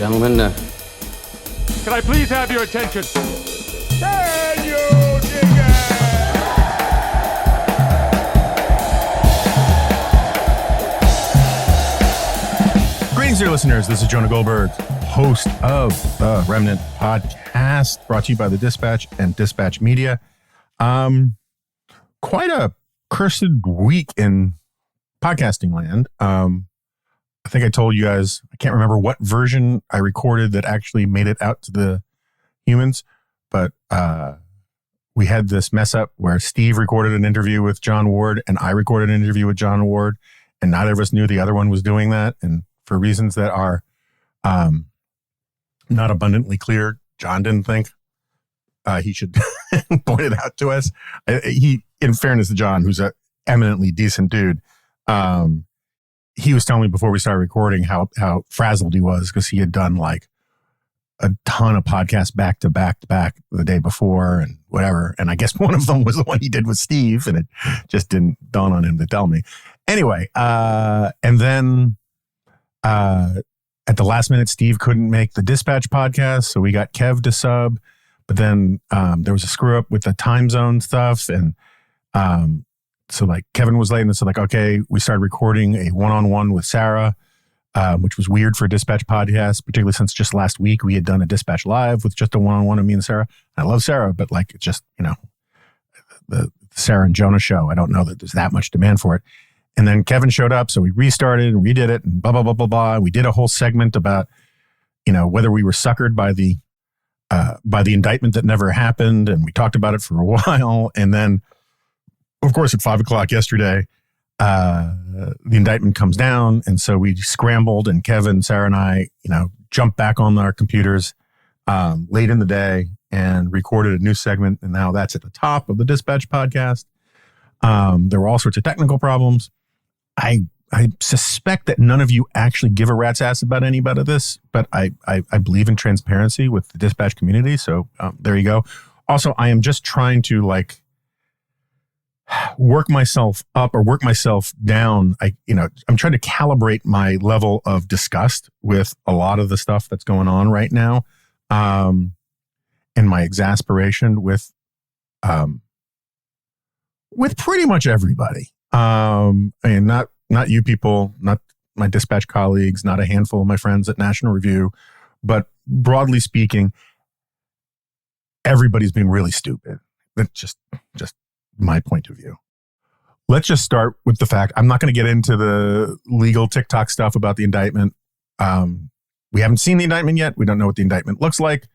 Gentlemen, can I please have your attention? Can you dig it? Greetings, dear listeners. This is Jonah Goldberg, host of the Remnant podcast, brought to you by The Dispatch and Dispatch Media. Quite a cursed week in podcasting land. I think I told you guys, I can't remember what version I recorded that actually made it out to the humans, but we had this mess up where Steve recorded an interview with John Ward and I recorded an interview with John Ward, and neither of us knew the other one was doing that. And for reasons that are not abundantly clear, John didn't think he should point it out to us. He, in fairness to John, who's an eminently decent dude, he was telling me before we started recording how frazzled he was because he had done like a ton of podcasts back to back the day before and whatever. And I guess one of them was the one he did with Steve, and it just didn't dawn on him to tell me. Anyway, and then at the last minute, Steve couldn't make the Dispatch podcast, so we got Kev to sub. But then there was a screw up with the time zone stuff, and so like Kevin was late, and so like, okay, we started recording a one-on-one with Sarah, which was weird for a Dispatch podcast, particularly since just last week we had done a Dispatch Live with just a one-on-one of me and Sarah. And I love Sarah, but like it's just, you know, the Sarah and Jonah show, I don't know that there's that much demand for it. And then Kevin showed up, so we restarted and redid it and blah, blah, blah, blah, blah. We did a whole segment about, you know, whether we were suckered by the indictment that never happened. And we talked about it for a while. And then, of course, at 5:00 yesterday, the indictment comes down. And so we scrambled, and Kevin, Sarah, and I, you know, jumped back on our computers late in the day and recorded a new segment. And now that's at the top of the Dispatch podcast. There were all sorts of technical problems. I suspect that none of you actually give a rat's ass about any about this, but I believe in transparency with the Dispatch community. So there you go. Also, I am just trying to like work myself up or work myself down. I'm trying to calibrate my level of disgust with a lot of the stuff that's going on right now, and my exasperation with pretty much everybody. And not you people, not my Dispatch colleagues, not a handful of my friends at National Review, but broadly speaking, everybody's being really stupid. That's just my point of view. Let's just start with the fact, I'm not going to get into the legal TikTok stuff about the indictment. We haven't seen the indictment yet. We don't know what the indictment looks like.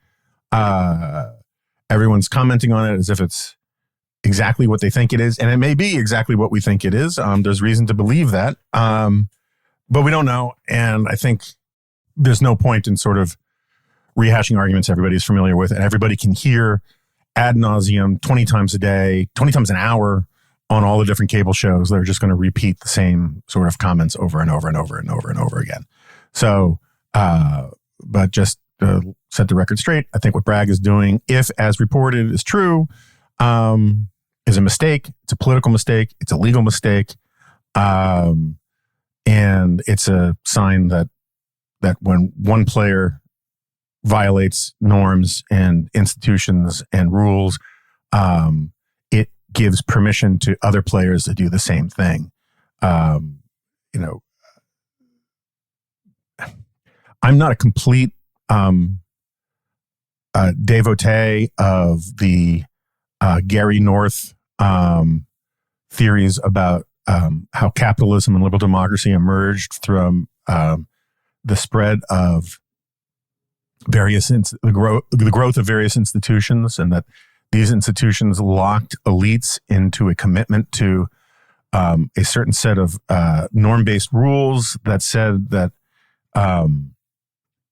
Everyone's commenting on it as if it's exactly what they think it is. And it may be exactly what we think it is. There's reason to believe that. But we don't know. And I think there's no point in sort of rehashing arguments everybody's familiar with, and everybody can hear ad nauseum 20 times a day, 20 times an hour on all the different cable shows. They're just going to repeat the same sort of comments over and over and over and over and over again. So, but just to set the record straight, I think what Bragg is doing, if as reported is true, is a mistake. It's a political mistake. It's a legal mistake. And it's a sign that when one player violates norms and institutions and rules, it gives permission to other players to do the same thing. I'm not a complete devotee of the Gary North theories about how capitalism and liberal democracy emerged from the spread of the growth of various institutions, and that these institutions locked elites into a commitment to a certain set of norm-based rules that said that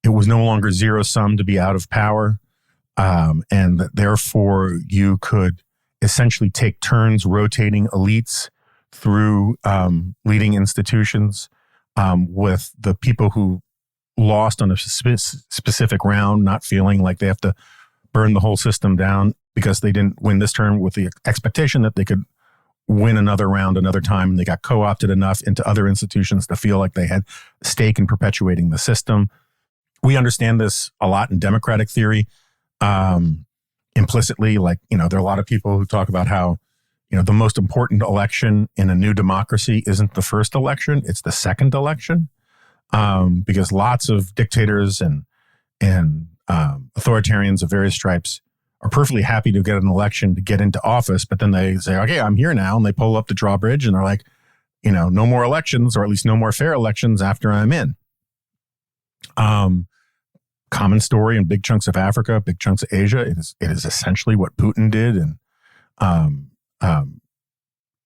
it was no longer zero sum to be out of power, and that therefore you could essentially take turns rotating elites through leading institutions, with the people who lost on a specific round not feeling like they have to burn the whole system down because they didn't win this term, with the expectation that they could win another round another time. And they got co-opted enough into other institutions to feel like they had a stake in perpetuating the system. We understand this a lot in democratic theory, implicitly. Like, there are a lot of people who talk about how, the most important election in a new democracy isn't the first election, it's the second election. Because lots of dictators and authoritarians of various stripes are perfectly happy to get an election to get into office, but then they say, okay, I'm here now, and they pull up the drawbridge and they're like, no more elections, or at least no more fair elections after I'm in. Common story in big chunks of Africa, big chunks of Asia. It is essentially what Putin did, and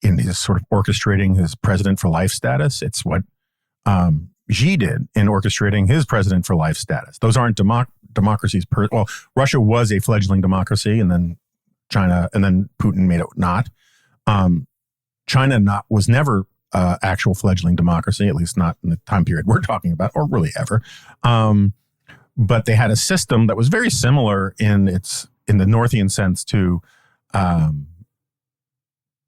in his sort of orchestrating his president for life status. It's what Xi did in orchestrating his president for life status. Those aren't democracies. Well, Russia was a fledgling democracy, and then China, and then Putin made it not. China was never actual fledgling democracy, at least not in the time period we're talking about, or really ever. But they had a system that was very similar in the Northian sense to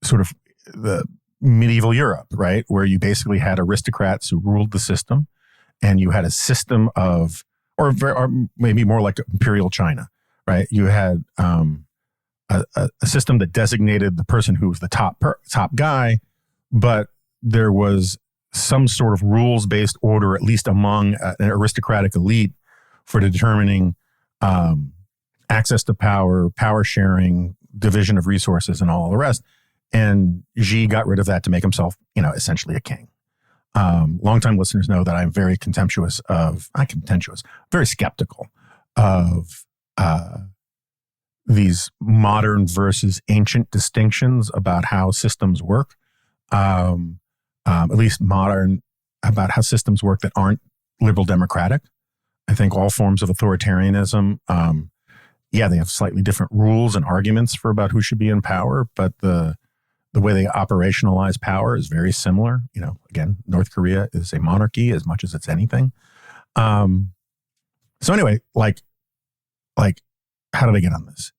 sort of the medieval Europe, right? Where you basically had aristocrats who ruled the system, and you had a system of, or maybe more like imperial China, right? You had a system that designated the person who was the top guy, but there was some sort of rules-based order, at least among an aristocratic elite, for determining access to power, power sharing, division of resources, and all the rest. And Xi got rid of that to make himself, essentially a king. Longtime listeners know that I'm very very skeptical of these modern versus ancient distinctions about how systems work. At least modern, about how systems work that aren't liberal democratic. I think all forms of authoritarianism, they have slightly different rules and arguments about who should be in power, but the way they operationalize power is very similar. Again, North Korea is a monarchy as much as it's anything. So anyway, like, how did I get on this?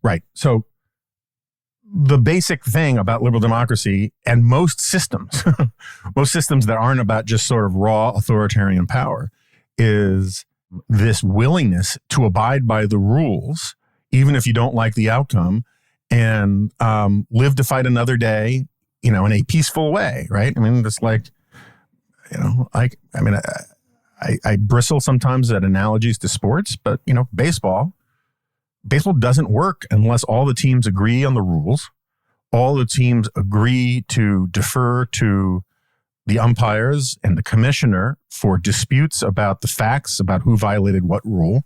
Right. So the basic thing about liberal democracy and most systems that aren't about just sort of raw authoritarian power, is this willingness to abide by the rules, even if you don't like the outcome, and live to fight another day, in a peaceful way, right? I mean, it's like, I bristle sometimes at analogies to sports, but, baseball doesn't work unless all the teams agree on the rules. All the teams agree to defer to the umpires and the commissioner for disputes about the facts about who violated what rule.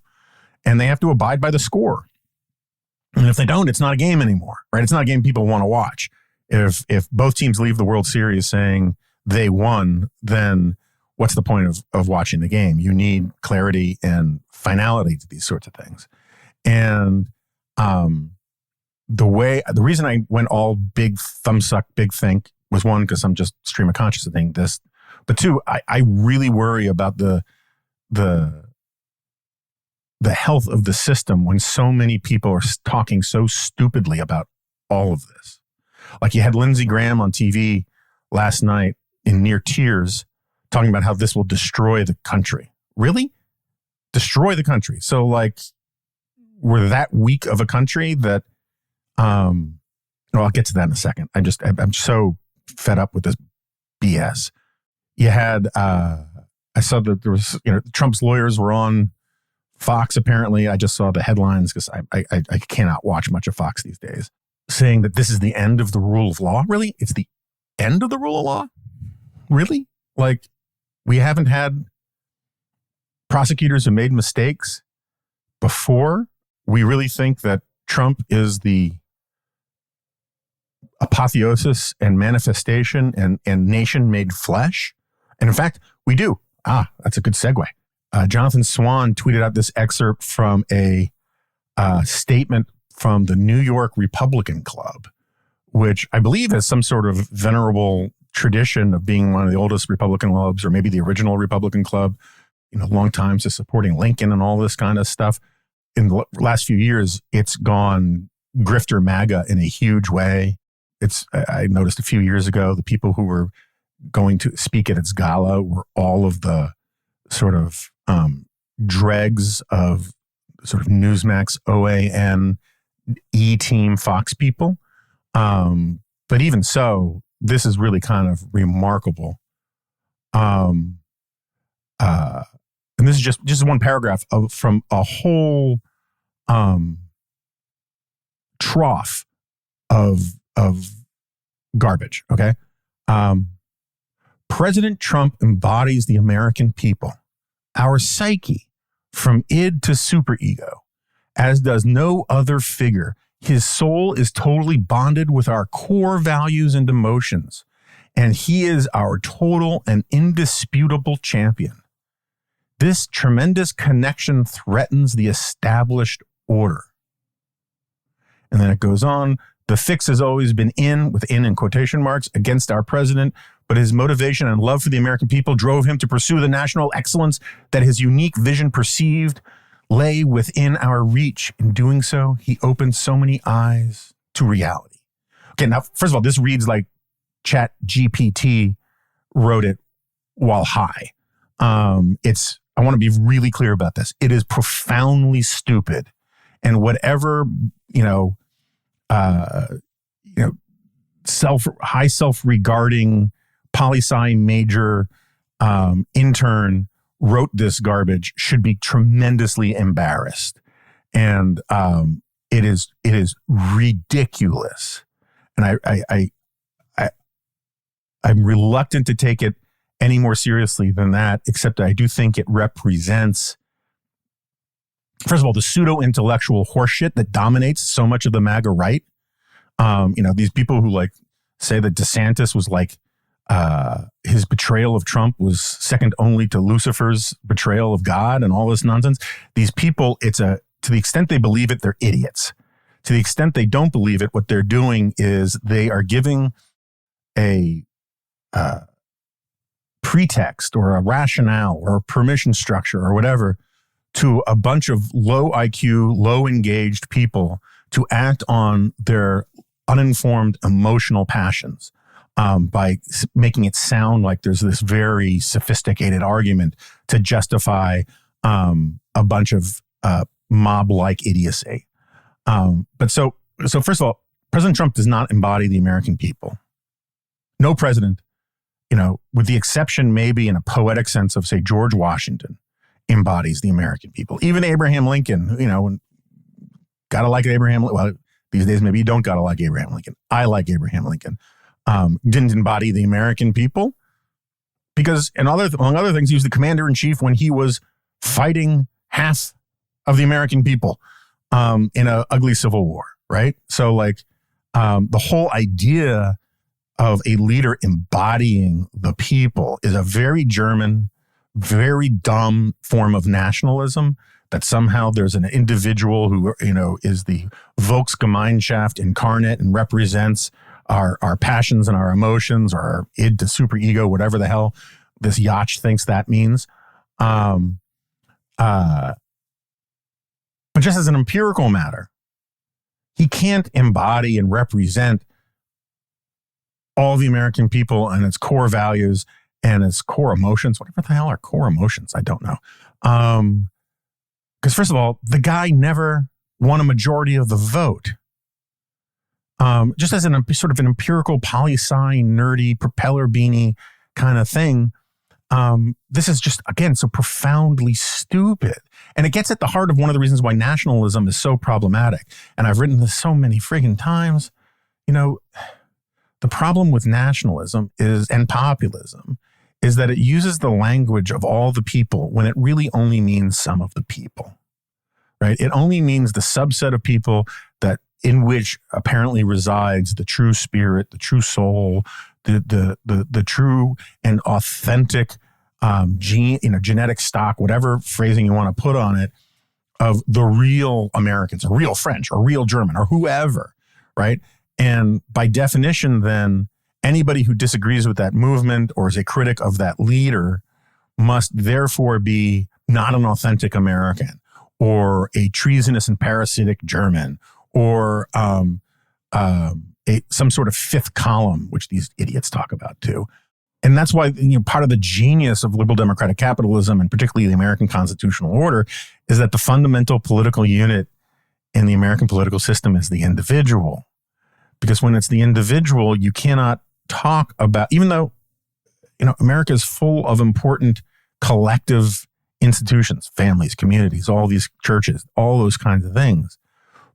And they have to abide by the score. And if they don't, it's not a game anymore, right? It's not a game people want to watch. If both teams leave the World Series saying they won, then what's the point of watching the game? You need clarity and finality to these sorts of things. And the reason I went all big thumb suck, big think was, one, because I'm just stream of consciousness this, but two, I really worry about the health of the system when so many people are talking so stupidly about all of this. Like, you had Lindsey Graham on TV last night in near tears talking about how this will destroy the country. Really? Destroy the country. So, like, we're that weak of a country that, I'll get to that in a second. I'm so fed up with this BS. You had, I saw that there was, Trump's lawyers were on Fox, apparently. I just saw the headlines because I cannot watch much of Fox these days, saying that this is the end of the rule of law. Really? It's the end of the rule of law? Really? Like, we haven't had prosecutors who made mistakes before? We really think that Trump is the apotheosis and manifestation and nation made flesh? And in fact, we do. That's a good segue. Jonathan Swan tweeted out this excerpt from a statement from the New York Republican Club, which I believe has some sort of venerable tradition of being one of the oldest Republican clubs, or maybe the original Republican Club, long time to supporting Lincoln and all this kind of stuff. In the last few years, it's gone grifter MAGA in a huge way. I noticed a few years ago, the people who were going to speak at its gala were all of the sort of dregs of sort of Newsmax, OAN, E-Team, Fox people. But even so, this is really kind of remarkable. And this is just one paragraph from a whole trough of garbage. Okay. President Trump embodies the American people, our psyche, from id to superego, as does no other figure. His soul is totally bonded with our core values and emotions, and he is our total and indisputable champion. This tremendous connection threatens the established order. And then it goes on. The fix has always been in quotation marks, against our president, but his motivation and love for the American people drove him to pursue the national excellence that his unique vision perceived lay within our reach. In doing so, he opened so many eyes to reality. Okay, now, first of all, this reads like Chat GPT wrote it while high. I want to be really clear about this. It is profoundly stupid. And whatever, high self-regarding poli-sci major intern wrote this garbage should be tremendously embarrassed. And it is ridiculous. And I'm reluctant to take it any more seriously than that, except I do think it represents, first of all, the pseudo-intellectual horseshit that dominates so much of the MAGA right. These people who say that DeSantis was his betrayal of Trump was second only to Lucifer's betrayal of God and all this nonsense. These people, to the extent they believe it, they're idiots. To the extent they don't believe it, what they're doing is they are giving a pretext or a rationale or a permission structure or whatever to a bunch of low IQ, low engaged people to act on their uninformed emotional passions by making it sound like there's this very sophisticated argument to justify a bunch of mob-like idiocy. But so first of all, President Trump does not embody the American people. No president, with the exception maybe in a poetic sense of, say, George Washington, embodies the American people. Even Abraham Lincoln, gotta like Abraham. Well, these days maybe you don't gotta like Abraham Lincoln. I like Abraham Lincoln. Didn't embody the American people because, among other things, he was the commander-in-chief when he was fighting half of the American people in an ugly civil war, right? So, the whole idea of a leader embodying the people is a very German, very dumb form of nationalism, that somehow there's an individual who, is the Volksgemeinschaft incarnate and represents our passions and our emotions, or our id to superego, whatever the hell this Yacht thinks that means. But just as an empirical matter, he can't embody and represent all the American people and its core values and its core emotions. Whatever the hell are core emotions? I don't know. Because first of all, the guy never won a majority of the vote. Just as sort of an empirical poli-sci, nerdy, propeller beanie kind of thing, this is just, again, so profoundly stupid. And it gets at the heart of one of the reasons why nationalism is so problematic. And I've written this so many friggin' times. The problem with nationalism and populism is that it uses the language of all the people when it really only means some of the people, right? It only means the subset of people in which apparently resides the true spirit, the true soul, the true and authentic genetic stock, whatever phrasing you want to put on it, of the real Americans, or real French, or real German, or whoever, right? And by definition, then, anybody who disagrees with that movement or is a critic of that leader must therefore be not an authentic American, or a treasonous and parasitic German, or some sort of fifth column, which these idiots talk about too. And that's why, part of the genius of liberal democratic capitalism, and particularly the American constitutional order, is that the fundamental political unit in the American political system is the individual. Because when it's the individual, you cannot talk about, even though, America is full of important collective institutions, families, communities, all these churches, all those kinds of things.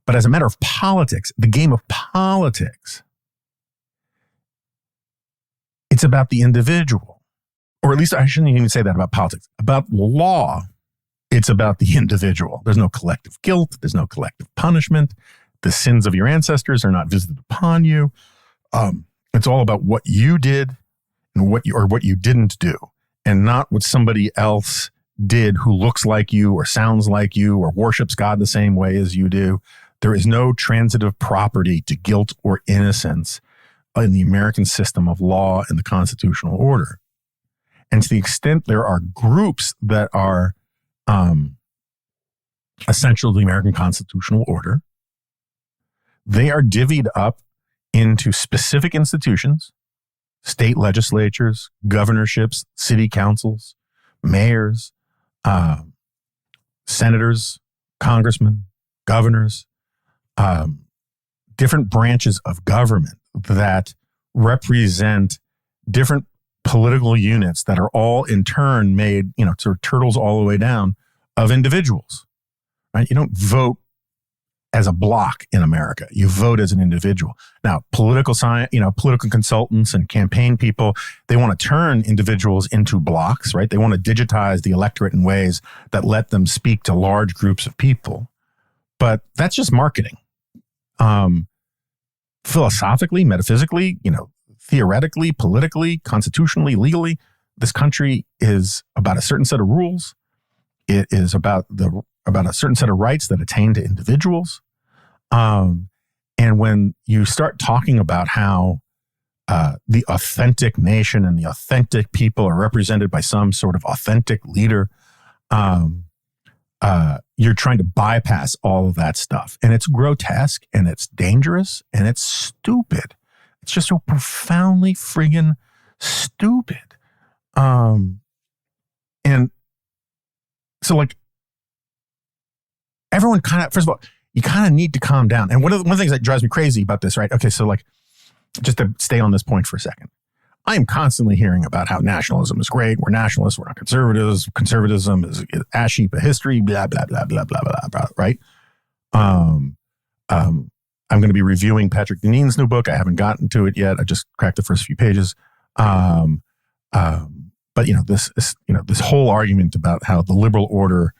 But as a matter of politics, the game of politics, it's about the individual. Or at least I shouldn't even say that about politics. About law, it's about the individual. There's no collective guilt. There's no collective punishment. The sins of your ancestors are not visited upon you. It's all about what you did and what you didn't do, and not what somebody else did who looks like you or sounds like you or worships God the same way as you do. There is no transitive property to guilt or innocence in the American system of law and the constitutional order. And to the extent there are groups that are essential to the American constitutional order, they are divvied up into specific institutions, state legislatures, governorships, city councils, mayors, senators, congressmen, governors, different branches of government that represent different political units that are all in turn made, sort of turtles all the way down of individuals, right? You don't vote as a block in America. You vote as an individual. Now, political science, political consultants and campaign people, they want to turn individuals into blocks, right? They want to digitize the electorate in ways that let them speak to large groups of people. But that's just marketing. Philosophically, metaphysically, theoretically, politically, constitutionally, legally, this country is about a certain set of rules. It is about a certain set of rights that attain to individuals. And when you start talking about how the authentic nation and the authentic people are represented by some sort of authentic leader, you're trying to bypass all of that stuff. And it's grotesque and it's dangerous and it's stupid. It's just so profoundly friggin' stupid. And so everyone first of all, you kind of need to calm down. And one of the things that drives me crazy about this, right? Okay, so just to stay on this point for a second. I am constantly hearing about how nationalism is great. We're nationalists. We're not conservatives. Conservatism is ash heap of history, blah, blah, blah, blah, blah, blah, blah, right? I'm going to be reviewing Patrick Deneen's new book. I haven't gotten to it yet. I just cracked the first few pages. But this whole argument about how the liberal order,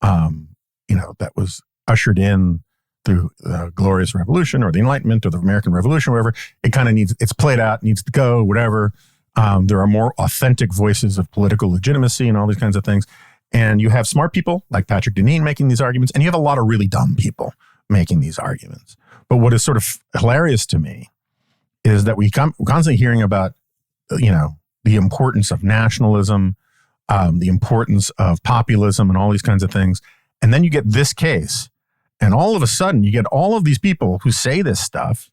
that was ushered in through the Glorious Revolution or the Enlightenment or the American Revolution, or whatever, it kind of it's played out, needs to go, whatever. There are more authentic voices of political legitimacy and all these kinds of things. And you have smart people like Patrick Deneen making these arguments, and you have a lot of really dumb people making these arguments. But what is sort of hilarious to me is that we're constantly hearing about, the importance of nationalism, the importance of populism and all these kinds of things. And then you get this case, and all of a sudden you get all of these people who say this stuff,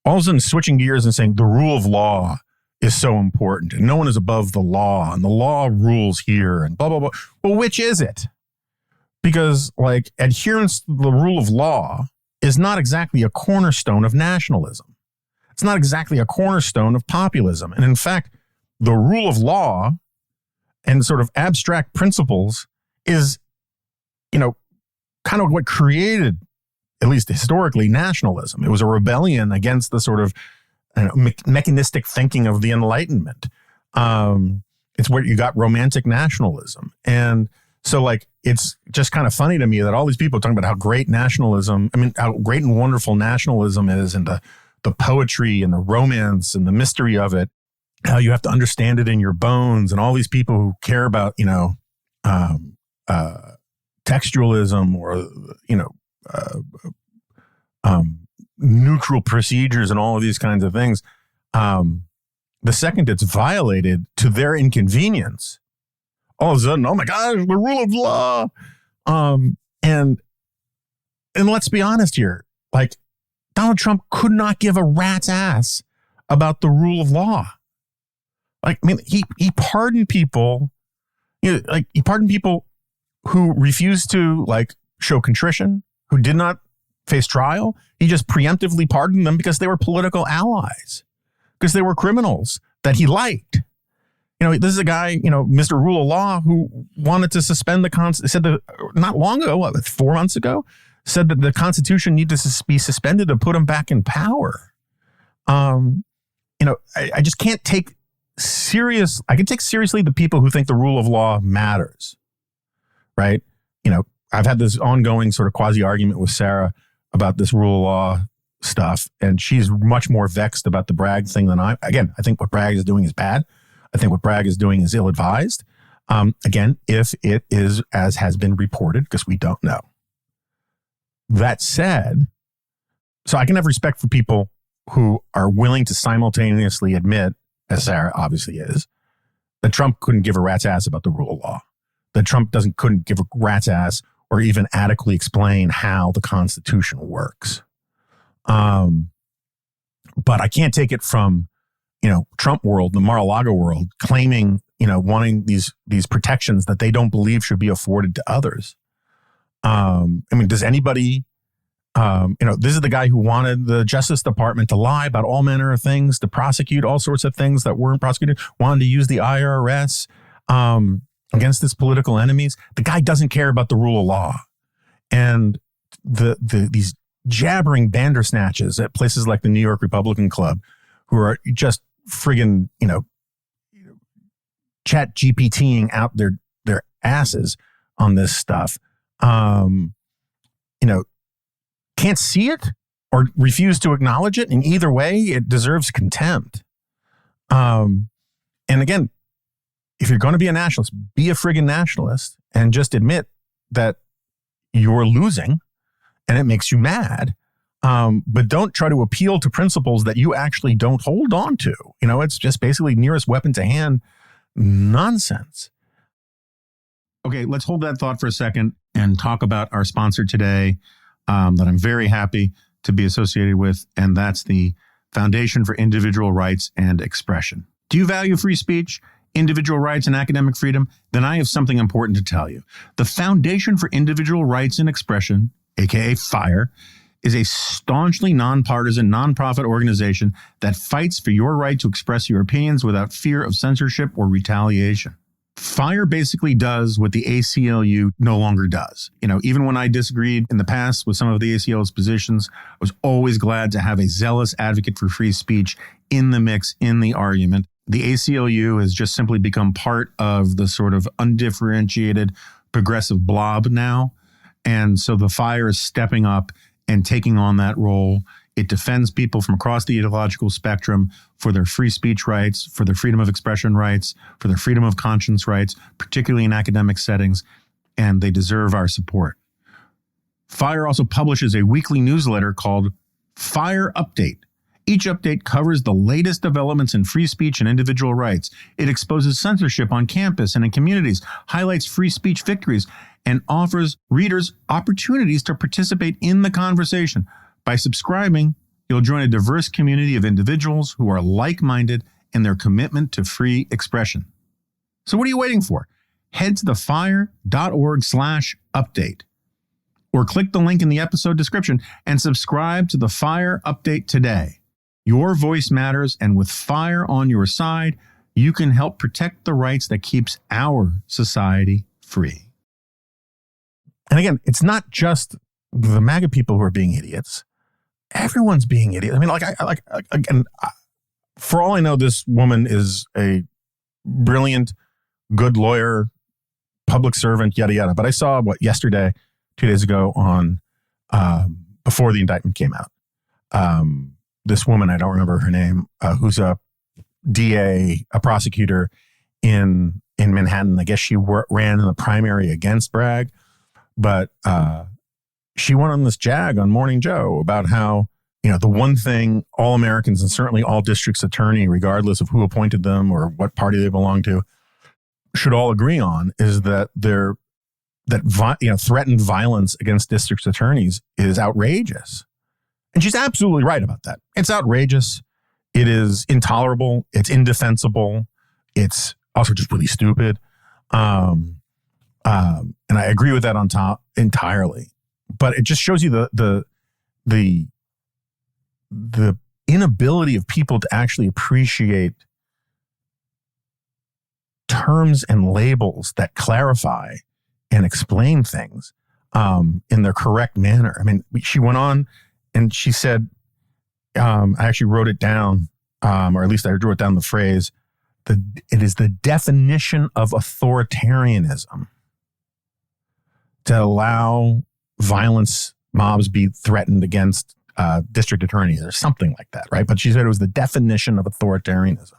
all of a sudden switching gears and saying the rule of law is so important and no one is above the law and the law rules here and blah, blah, blah. Well, which is it? Because adherence to the rule of law is not exactly a cornerstone of nationalism. It's not exactly a cornerstone of populism. And in fact, the rule of law and sort of abstract principles is, kind of what created, at least historically, nationalism. It was a rebellion against the sort of mechanistic thinking of the Enlightenment. It's where you got romantic nationalism. And so it's just kind of funny to me that all these people are talking about how great nationalism, how great and wonderful nationalism is, and the poetry and the romance and the mystery of it, how you have to understand it in your bones, and all these people who care about, textualism or, neutral procedures and all of these kinds of things. The second it's violated to their inconvenience, all of a sudden, oh my gosh, the rule of law. And let's be honest here, Donald Trump could not give a rat's ass about the rule of law. Like, I mean, he pardoned people, he pardoned people who refused to like show contrition, who did not face trial. He just preemptively pardoned them because they were political allies, because they were criminals that he liked. This is a guy, Mr. Rule of Law, who wanted to suspend said that not long ago, 4 months ago, said that the Constitution needed to be suspended to put him back in power. I just can't take I can take seriously the people who think the rule of law matters, right? I've had this ongoing sort of quasi-argument with Sarah about this rule of law stuff, and she's much more vexed about the Bragg thing than I. Again, I think what Bragg is doing is bad. I think what Bragg is doing is ill-advised. Again, if it is as has been reported, because we don't know. That said, so I can have respect for people who are willing to simultaneously admit, as Sarah obviously is, that Trump couldn't give a rat's ass about the rule of law. That Trump couldn't give a rat's ass or even adequately explain how the Constitution works. But I can't take it from, Trump world, the Mar-a-Lago world, claiming, wanting these protections that they don't believe should be afforded to others. Does anybody, this is the guy who wanted the Justice Department to lie about all manner of things, to prosecute all sorts of things that weren't prosecuted, wanted to use the IRS against his political enemies. The guy doesn't care about the rule of law. And these jabbering bandersnatches at places like the New York Republican Club, who are just friggin', chat GPTing out their asses on this stuff, can't see it or refuse to acknowledge it. In either way, it deserves contempt. And again, if you're going to be a nationalist, be a friggin' nationalist and just admit that you're losing and it makes you mad. But don't try to appeal to principles that you actually don't hold on to. It's just basically nearest weapon to hand nonsense. Okay, let's hold that thought for a second and talk about our sponsor today, that I'm very happy to be associated with, and that's the Foundation for Individual Rights and Expression. Do you value free speech, individual rights, and academic freedom? Then I have something important to tell you. The Foundation for Individual Rights and Expression, aka FIRE, is a staunchly nonpartisan nonprofit organization that fights for your right to express your opinions without fear of censorship or retaliation. FIRE basically does what the ACLU no longer does. Even when I disagreed in the past with some of the ACLU's positions, I was always glad to have a zealous advocate for free speech in the mix, in the argument. The ACLU has just simply become part of the sort of undifferentiated progressive blob now. And so the FIRE is stepping up and taking on that role. It defends people from across the ideological spectrum for their free speech rights, for their freedom of expression rights, for their freedom of conscience rights, particularly in academic settings, and they deserve our support. FIRE also publishes a weekly newsletter called FIRE Update. Each update covers the latest developments in free speech and individual rights. It exposes censorship on campus and in communities, highlights free speech victories, and offers readers opportunities to participate in the conversation. By subscribing, you'll join a diverse community of individuals who are like-minded in their commitment to free expression. So what are you waiting for? Head to thefire.org/update or click the link in the episode description and subscribe to the FIRE Update today. Your voice matters, and with FIRE on your side, you can help protect the rights that keeps our society free. And again, it's not just the MAGA people who are being idiots. Everyone's being idiot. I mean, for all I know, this woman is a brilliant, good lawyer, public servant, yada, yada. But I saw yesterday, 2 days ago on, before the indictment came out, this woman, I don't remember her name, who's a DA, a prosecutor in Manhattan. I guess she ran in the primary against Bragg, but she went on this jag on Morning Joe about how, the one thing all Americans and certainly all districts attorney, regardless of who appointed them or what party they belong to, should all agree on is that threatened violence against district attorneys is outrageous. And she's absolutely right about that. It's outrageous. It is intolerable. It's indefensible. It's also just really stupid. And I agree with that on top entirely. But it just shows you the inability of people to actually appreciate terms and labels that clarify and explain things in their correct manner. I mean, she went on and she said, I actually wrote it down, or at least I drew it down, the phrase, it is the definition of authoritarianism to allow violence mobs be threatened against district attorneys or something like that, right? But she said it was the definition of authoritarianism.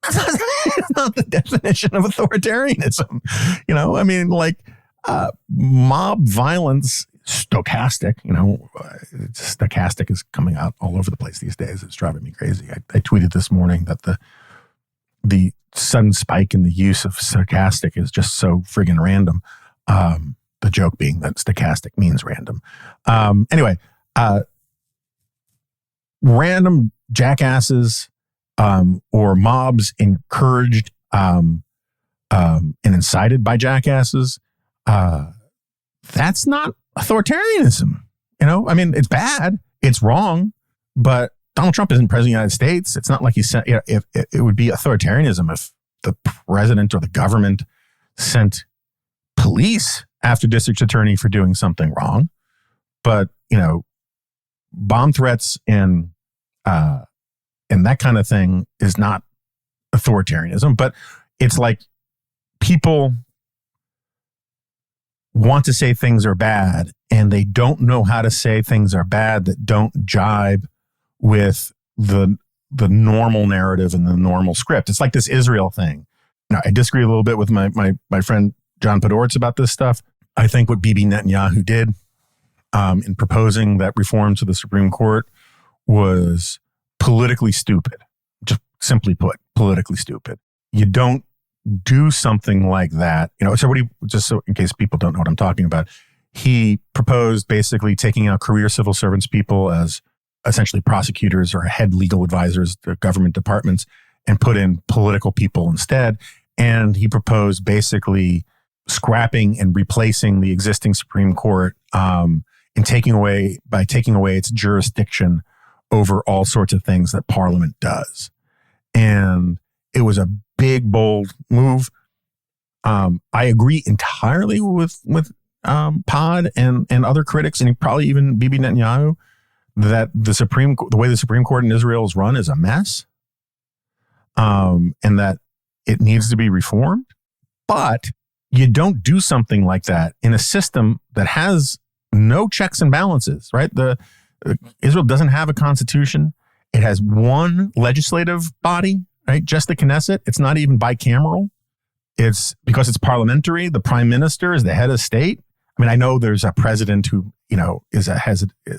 It's not the definition of authoritarianism. I mean, like mob violence, stochastic, stochastic is coming out all over the place these days. It's driving me crazy. I tweeted this morning that the sudden spike in the use of stochastic is just so friggin' random. The joke being that stochastic means random. Anyway, random jackasses or mobs encouraged and incited by jackasses, that's not authoritarianism. I mean, it's bad, it's wrong, but Donald Trump isn't president of the United States. It's not like he sent, if it would be authoritarianism if the president or the government sent police after district attorney for doing something wrong. But, bomb threats and that kind of thing is not authoritarianism. But it's like people want to say things are bad and they don't know how to say things are bad that don't jibe with the normal narrative and the normal script. It's like this Israel thing. Now, I disagree a little bit with my friend John Podortz about this stuff. I think what Bibi Netanyahu did in proposing that reform to the Supreme Court was politically stupid. Just simply put, politically stupid. You don't do something like that. Just so in case people don't know what I'm talking about, he proposed basically taking out career civil servants people as essentially prosecutors or head legal advisors to government departments and put in political people instead. And he proposed basically scrapping and replacing the existing Supreme Court and taking away its jurisdiction over all sorts of things that Parliament does. And it was a big, bold move. I agree entirely with Pod and other critics, and probably even Bibi Netanyahu, that the way the Supreme Court in Israel is run is a mess, and that it needs to be reformed. But you don't do something like that in a system that has no checks and balances, right? Israel doesn't have a constitution. It has one legislative body, right? Just the Knesset. It's not even bicameral. It's because it's parliamentary. The prime minister is the head of state. I mean, I know there's a president who,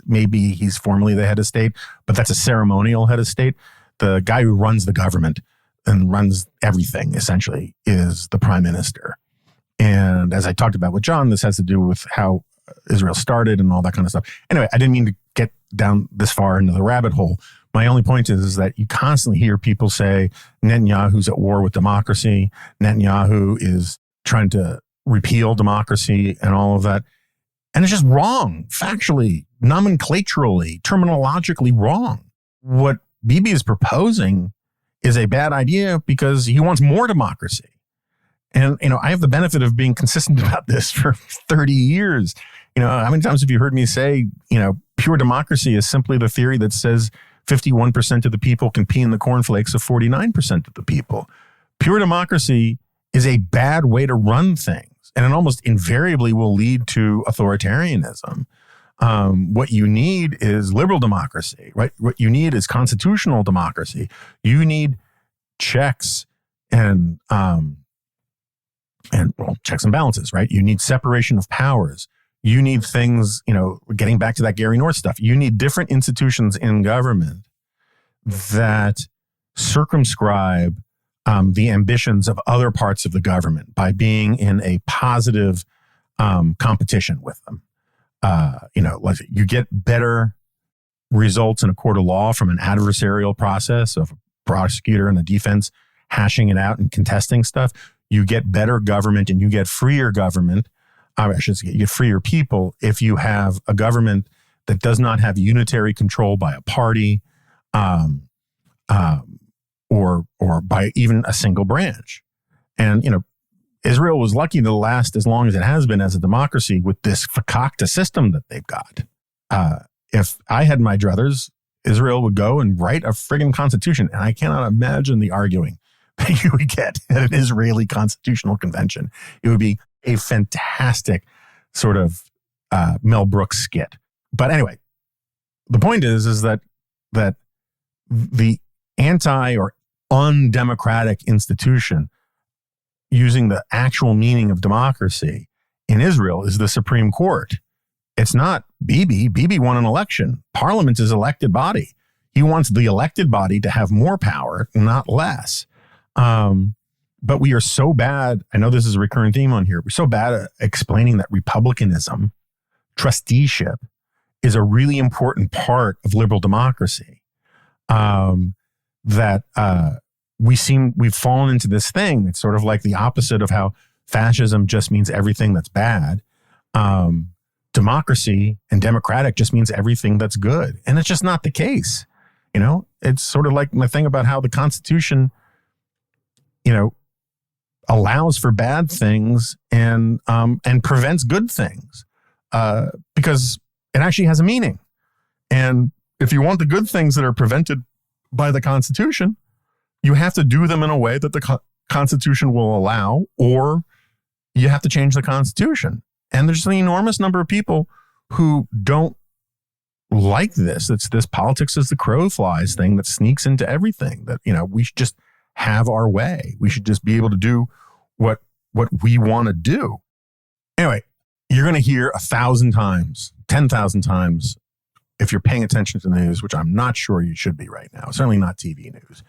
maybe he's formally the head of state, but that's a ceremonial head of state. The guy who runs the government and runs everything essentially is the prime minister. And as I talked about with John, this has to do with how Israel started and all that kind of stuff. Anyway, I didn't mean to get down this far into the rabbit hole. My only point is that you constantly hear people say Netanyahu's at war with democracy. Netanyahu is trying to repeal democracy and all of that. And it's just wrong, factually, nomenclaturally, terminologically wrong. What Bibi is proposing is a bad idea because he wants more democracy. And, I have the benefit of being consistent about this for 30 years. How many times have you heard me say, pure democracy is simply the theory that says 51% of the people can pee in the cornflakes of 49% of the people. Pure democracy is a bad way to run things, and it almost invariably will lead to authoritarianism. What you need is liberal democracy, right? What you need is constitutional democracy. You need checks and checks and balances, right? You need separation of powers. You need things, getting back to that Gary North stuff. You need different institutions in government that circumscribe the ambitions of other parts of the government by being in a positive competition with them. You get better results in a court of law from an adversarial process of a prosecutor and a defense hashing it out and contesting stuff, you get better government and you get freer government. I should say, you get freer people if you have a government that does not have unitary control by a party, or by even a single branch. And, Israel was lucky to last as long as it has been as a democracy with this fakakta system that they've got. If I had my druthers, Israel would go and write a friggin' constitution. And I cannot imagine the arguing that you would get at an Israeli constitutional convention. It would be a fantastic sort of Mel Brooks skit. But anyway, the point is that the anti or undemocratic institution using the actual meaning of democracy in Israel is the Supreme Court. It's not Bibi. Bibi won an election. Parliament is elected body. He wants the elected body to have more power, not less. But we are so bad. I know this is a recurring theme on here. We're so bad at explaining that republicanism, trusteeship, is a really important part of liberal democracy. That we've fallen into this thing. It's sort of like the opposite of how fascism just means everything that's bad. Democracy and democratic just means everything that's good. And it's just not the case. It's sort of like my thing about how the Constitution, allows for bad things and prevents good things, because it actually has a meaning. And if you want the good things that are prevented by the Constitution, you have to do them in a way that the Constitution will allow, or you have to change the Constitution. And there's an enormous number of people who don't like this. It's this politics is the crow flies thing that sneaks into everything, that, we should just have our way. We should just be able to do what we want to do. Anyway, you're going to hear 1,000 times, 10,000 times, if you're paying attention to the news, which I'm not sure you should be right now, certainly not TV news.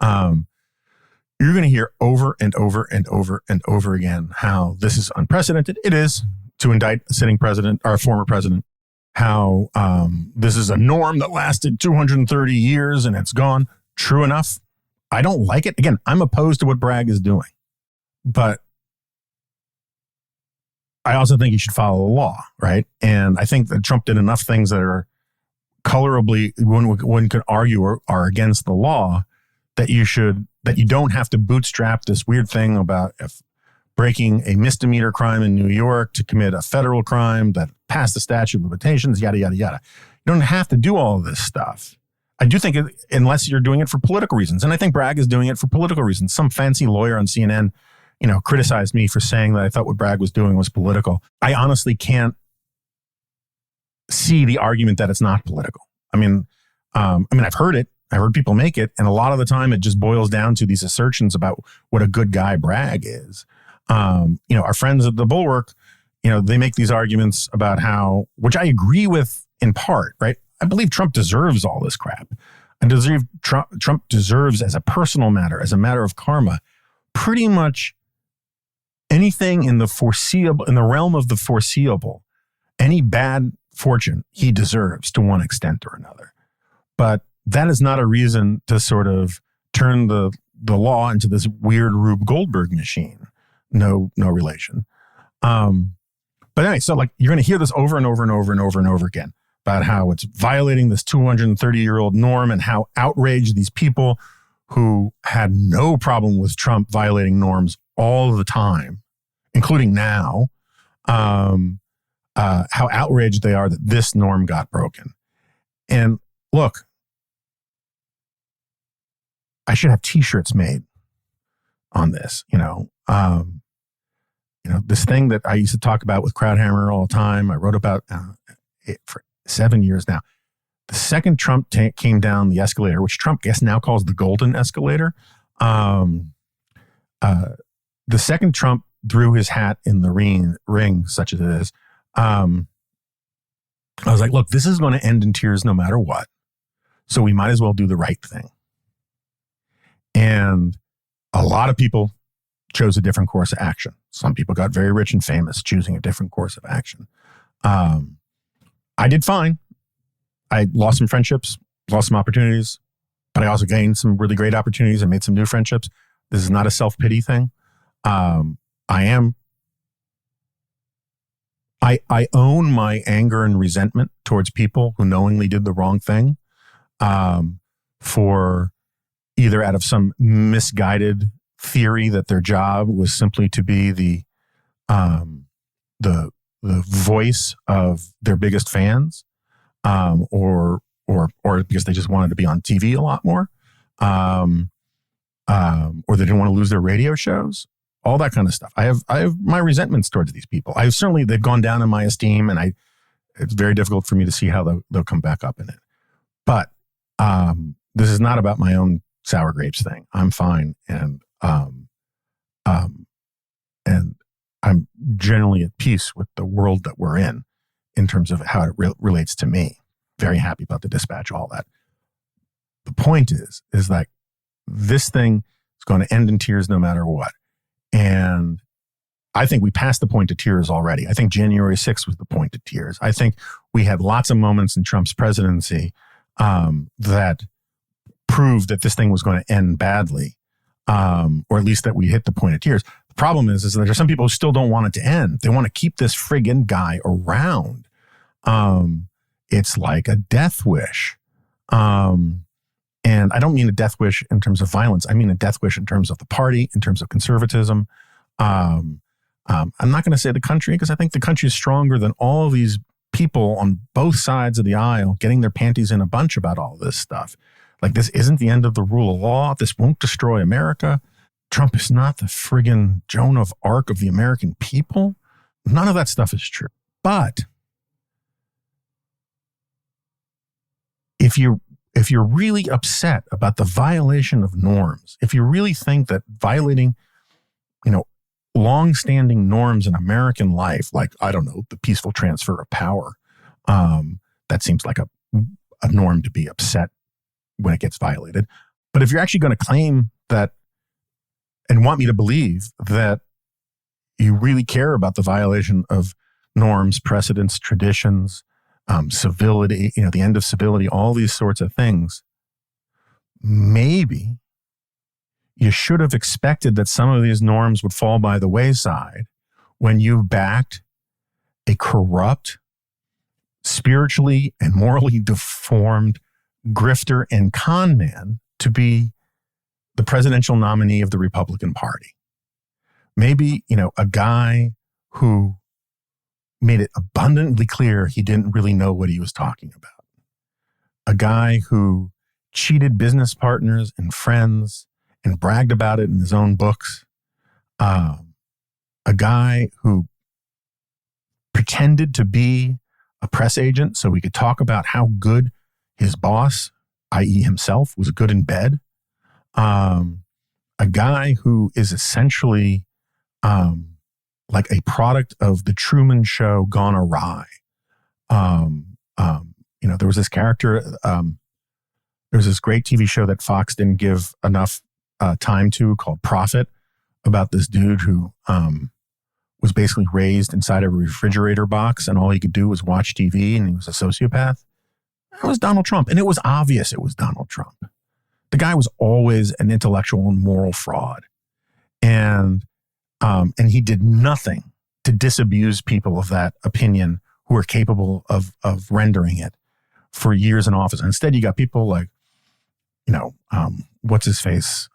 You're going to hear over and over and over and over again how this is unprecedented. It is, to indict a sitting president or a former president, how this is a norm that lasted 230 years and it's gone. True enough. I don't like it. Again, I'm opposed to what Bragg is doing, but I also think he should follow the law, right? And I think that Trump did enough things that are colorably, one could argue, are against the law, that you don't have to bootstrap this weird thing about if breaking a misdemeanor crime in New York to commit a federal crime that passed the statute of limitations, yada, yada, yada. You don't have to do all of this stuff. I do think unless you're doing it for political reasons. And I think Bragg is doing it for political reasons. Some fancy lawyer on CNN, criticized me for saying that I thought what Bragg was doing was political. I honestly can't see the argument that it's not political. I've heard it. I've heard people make it. And a lot of the time it just boils down to these assertions about what a good guy Bragg is. Our friends at the Bulwark, they make these arguments about how, which I agree with in part, right? I believe Trump deserves all this crap. And Trump deserves, as a personal matter, as a matter of karma, pretty much anything in the realm of the foreseeable, any bad fortune he deserves to one extent or another. But that is not a reason to sort of turn the law into this weird Rube Goldberg machine. No relation. But anyway, so you're going to hear this over and over and over and over and over again about how it's violating this 230-year-old norm and how outraged these people who had no problem with Trump violating norms all the time, including now, how outraged they are that this norm got broken. And look, I should have T-shirts made on this, this thing that I used to talk about with Crowdhammer all the time. I wrote about it for 7 years now. The second Trump came down the escalator, which Trump, I guess, now calls the Golden Escalator. The second Trump threw his hat in the ring, such as it is, I was like, look, this is going to end in tears no matter what. So we might as well do the right thing. And a lot of people chose a different course of action. Some people got very rich and famous choosing a different course of action. I did fine. I lost some friendships, lost some opportunities, but I also gained some really great opportunities and made some new friendships. This is not a self-pity thing. I own my anger and resentment towards people who knowingly did the wrong thing, for either out of some misguided theory that their job was simply to be the voice of their biggest fans, or because they just wanted to be on TV a lot more, or they didn't want to lose their radio shows. All that kind of stuff. I have my resentments towards these people. They've gone down in my esteem, and it's very difficult for me to see how they'll come back up in it. But this is not about my own sour grapes thing. I'm fine, and I'm generally at peace with the world that we're in terms of how it relates to me. Very happy about the dispatch, all that. The point is that this thing is going to end in tears no matter what. And I think we passed the point of tears already. I think January 6th was the point of tears. I think we had lots of moments in Trump's presidency that proved that this thing was going to end badly, or at least that we hit the point of tears. The problem is that there are some people who still don't want it to end. They want to keep this friggin' guy around. It's like a death wish. And I don't mean a death wish in terms of violence. I mean a death wish in terms of the party, in terms of conservatism. I'm not going to say the country, because I think the country is stronger than all of these people on both sides of the aisle getting their panties in a bunch about all this stuff. Like, this isn't the end of the rule of law. This won't destroy America. Trump is not the friggin' Joan of Arc of the American people. None of that stuff is true. But if you're really upset about the violation of norms, if you really think that violating, long-standing norms in American life, like, I don't know, the peaceful transfer of power, that seems like a norm to be upset when it gets violated. But if you're actually going to claim that and want me to believe that you really care about the violation of norms, precedents, traditions, civility, the end of civility, all these sorts of things, maybe you should have expected that some of these norms would fall by the wayside when you've backed a corrupt, spiritually and morally deformed grifter and con man to be the presidential nominee of the Republican Party. Maybe, a guy who made it abundantly clear he didn't really know what he was talking about. A guy who cheated business partners and friends and bragged about it in his own books. A guy who pretended to be a press agent so he could talk about how good his boss, i.e. himself, was good in bed. A guy who is essentially like a product of the Truman Show gone awry. There was this character, there was this great TV show that Fox didn't give enough time to, called Prophet, about this dude who was basically raised inside of a refrigerator box, and all he could do was watch TV, and he was a sociopath. That was Donald Trump. And it was obvious it was Donald Trump. The guy was always an intellectual and moral fraud. And he did nothing to disabuse people of that opinion who are capable of rendering it for years in office. Instead, you got people like, what's his face?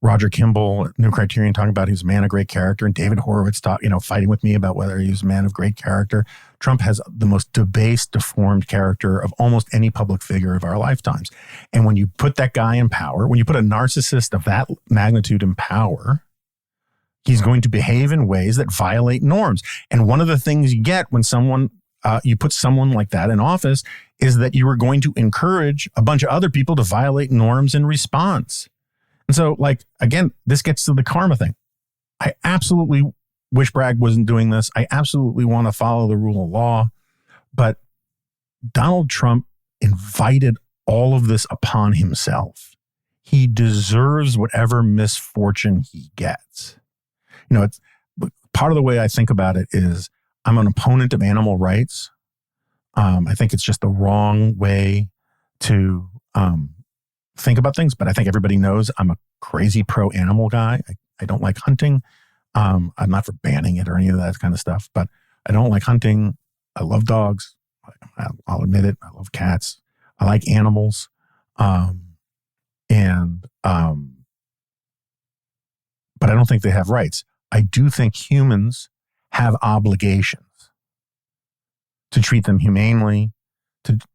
Roger Kimball at New Criterion talking about he was a man of great character, and David Horowitz fighting with me about whether he was a man of great character. Trump has the most debased, deformed character of almost any public figure of our lifetimes. And when you put that guy in power, when you put a narcissist of that magnitude in power, he's going to behave in ways that violate norms. And one of the things you get when you put someone like that in office is that you are going to encourage a bunch of other people to violate norms in response. And so, again, this gets to the karma thing. I absolutely wish Bragg wasn't doing this. I absolutely want to follow the rule of law. But Donald Trump invited all of this upon himself. He deserves whatever misfortune he gets. It's part of the way I think about it is I'm an opponent of animal rights. I think it's just the wrong way to think about things, but I think everybody knows I'm a crazy pro-animal guy. I don't like hunting. I'm not for banning it or any of that kind of stuff, but I don't like hunting. I love dogs. I'll admit it. I love cats. I like animals. But I don't think they have rights. I do think humans have obligations to treat them humanely,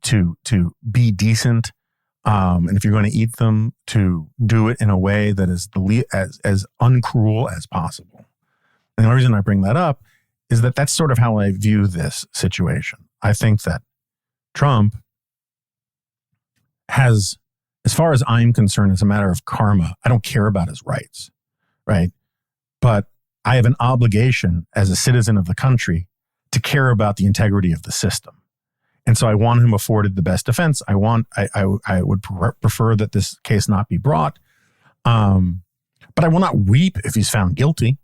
to be decent, and if you're going to eat them, to do it in a way that is as uncruel as possible. And the only reason I bring that up is that that's sort of how I view this situation. I think that Trump has, as far as I'm concerned, as a matter of karma, I don't care about his rights, right? But I have an obligation as a citizen of the country to care about the integrity of the system. And so I want him afforded the best defense. I would prefer that this case not be brought. But I will not weep if he's found guilty.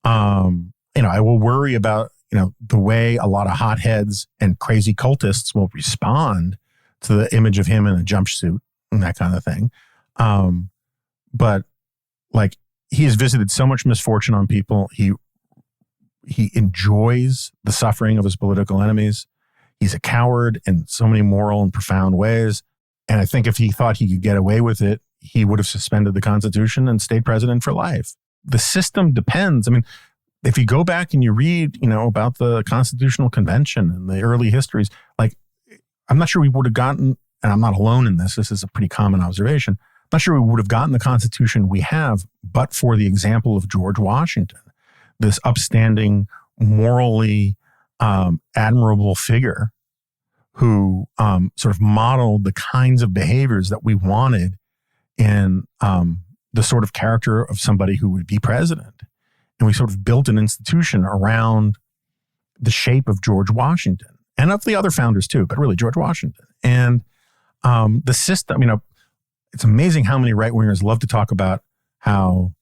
I will worry about, the way a lot of hotheads and crazy cultists will respond to the image of him in a jumpsuit and that kind of thing. But like, he has visited so much misfortune on people. He enjoys the suffering of his political enemies. He's a coward in so many moral and profound ways. And I think if he thought he could get away with it, he would have suspended the Constitution and stayed president for life. The system depends. I mean, if you go back and you read, about the Constitutional Convention and the early histories, like, I'm not sure we would have gotten, and I'm not alone in this, this is a pretty common observation, I'm not sure we would have gotten the Constitution we have, but for the example of George Washington, this upstanding, morally admirable figure who sort of modeled the kinds of behaviors that we wanted in the sort of character of somebody who would be president. And we sort of built an institution around the shape of George Washington and of the other founders too, but really George Washington. And the system, it's amazing how many right-wingers love to talk about how,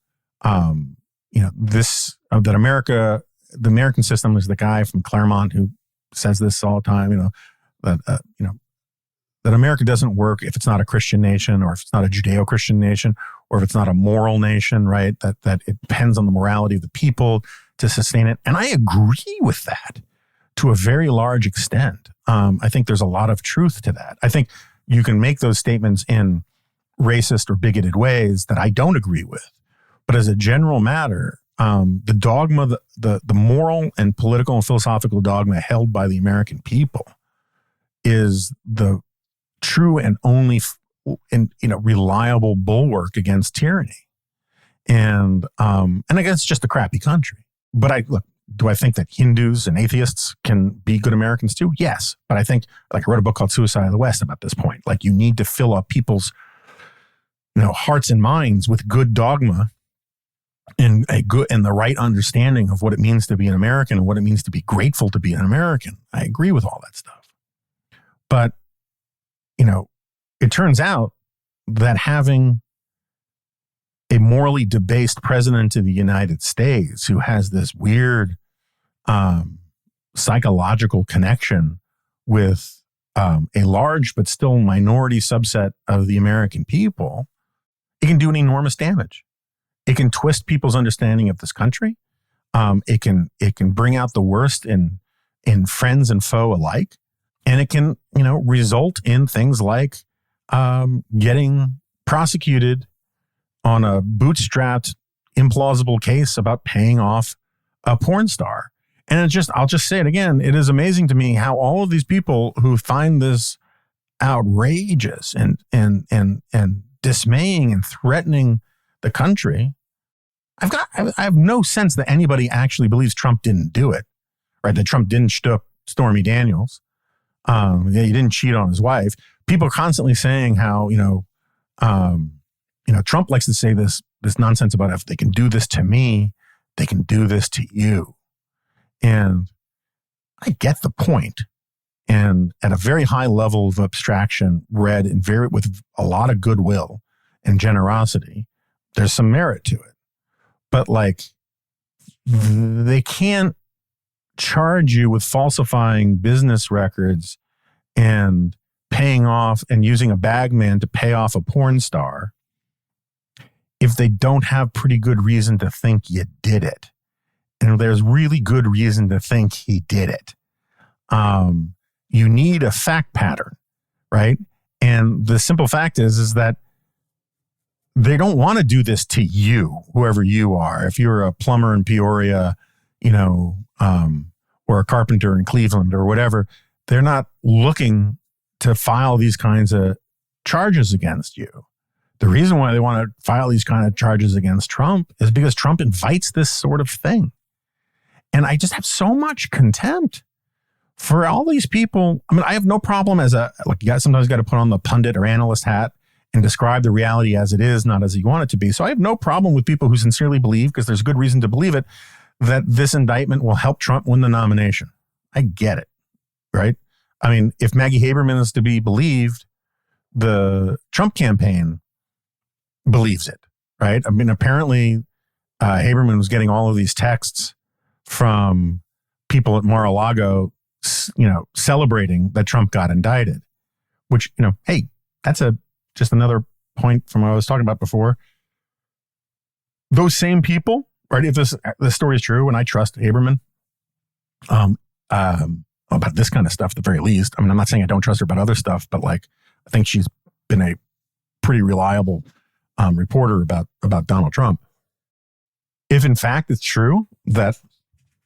that America, the American system is the guy from Claremont who says this all the time, that America doesn't work if it's not a Christian nation or if it's not a Judeo-Christian nation or if it's not a moral nation, right? That it depends on the morality of the people to sustain it. And I agree with that to a very large extent. I think there's a lot of truth to that. I think you can make those statements in racist or bigoted ways that I don't agree with. But as a general matter, the dogma, the moral and political and philosophical dogma held by the American people is the true and only reliable bulwark against tyranny. And I guess it's just a crappy country. But do I think that Hindus and atheists can be good Americans too? Yes. But I think, I wrote a book called Suicide of the West about this point. You need to fill up people's hearts and minds with good dogma and the right understanding of what it means to be an American and what it means to be grateful to be an American. I agree with all that stuff. But, it turns out that having a morally debased president of the United States who has this weird psychological connection with a large but still minority subset of the American people, it can do an enormous damage. It can twist people's understanding of this country. It can bring out the worst in friends and foe alike. And it can, result in things like getting prosecuted on a bootstrapped, implausible case about paying off a porn star. And I'll just say it again, it is amazing to me how all of these people who find this outrageous and dismaying and threatening the country, I have no sense that anybody actually believes Trump didn't do it, right? That Trump didn't shtup Stormy Daniels. He didn't cheat on his wife. People are constantly saying how, Trump likes to say this nonsense about if they can do this to me, they can do this to you. And I get the point. And at a very high level of abstraction, read and with a lot of goodwill and generosity, there's some merit to it. But they can't charge you with falsifying business records and paying off and using a bagman to pay off a porn star if they don't have pretty good reason to think you did it? And there's really good reason to think he did it. You need a fact pattern, right? And the simple fact is that they don't want to do this to you, whoever you are. If you're a plumber in Peoria, or a carpenter in Cleveland or whatever, they're not looking to file these kinds of charges against you. The reason why they want to file these kind of charges against Trump is because Trump invites this sort of thing. And I just have so much contempt for all these people. I mean, I have no problem you sometimes got to put on the pundit or analyst hat and describe the reality as it is, not as you want it to be. So I have no problem with people who sincerely believe, because there's good reason to believe it, that this indictment will help Trump win the nomination. I get it, right? I mean, if Maggie Haberman is to be believed, the Trump campaign believes it, right? I mean, apparently Haberman was getting all of these texts from people at Mar-a-Lago, celebrating that Trump got indicted, which, hey, that's just another point from what I was talking about before. Those same people, right? If this story is true, and I trust Haberman about this kind of stuff, at the very least. I mean, I'm not saying I don't trust her about other stuff, but I think she's been a pretty reliable reporter about Donald Trump. If in fact it's true that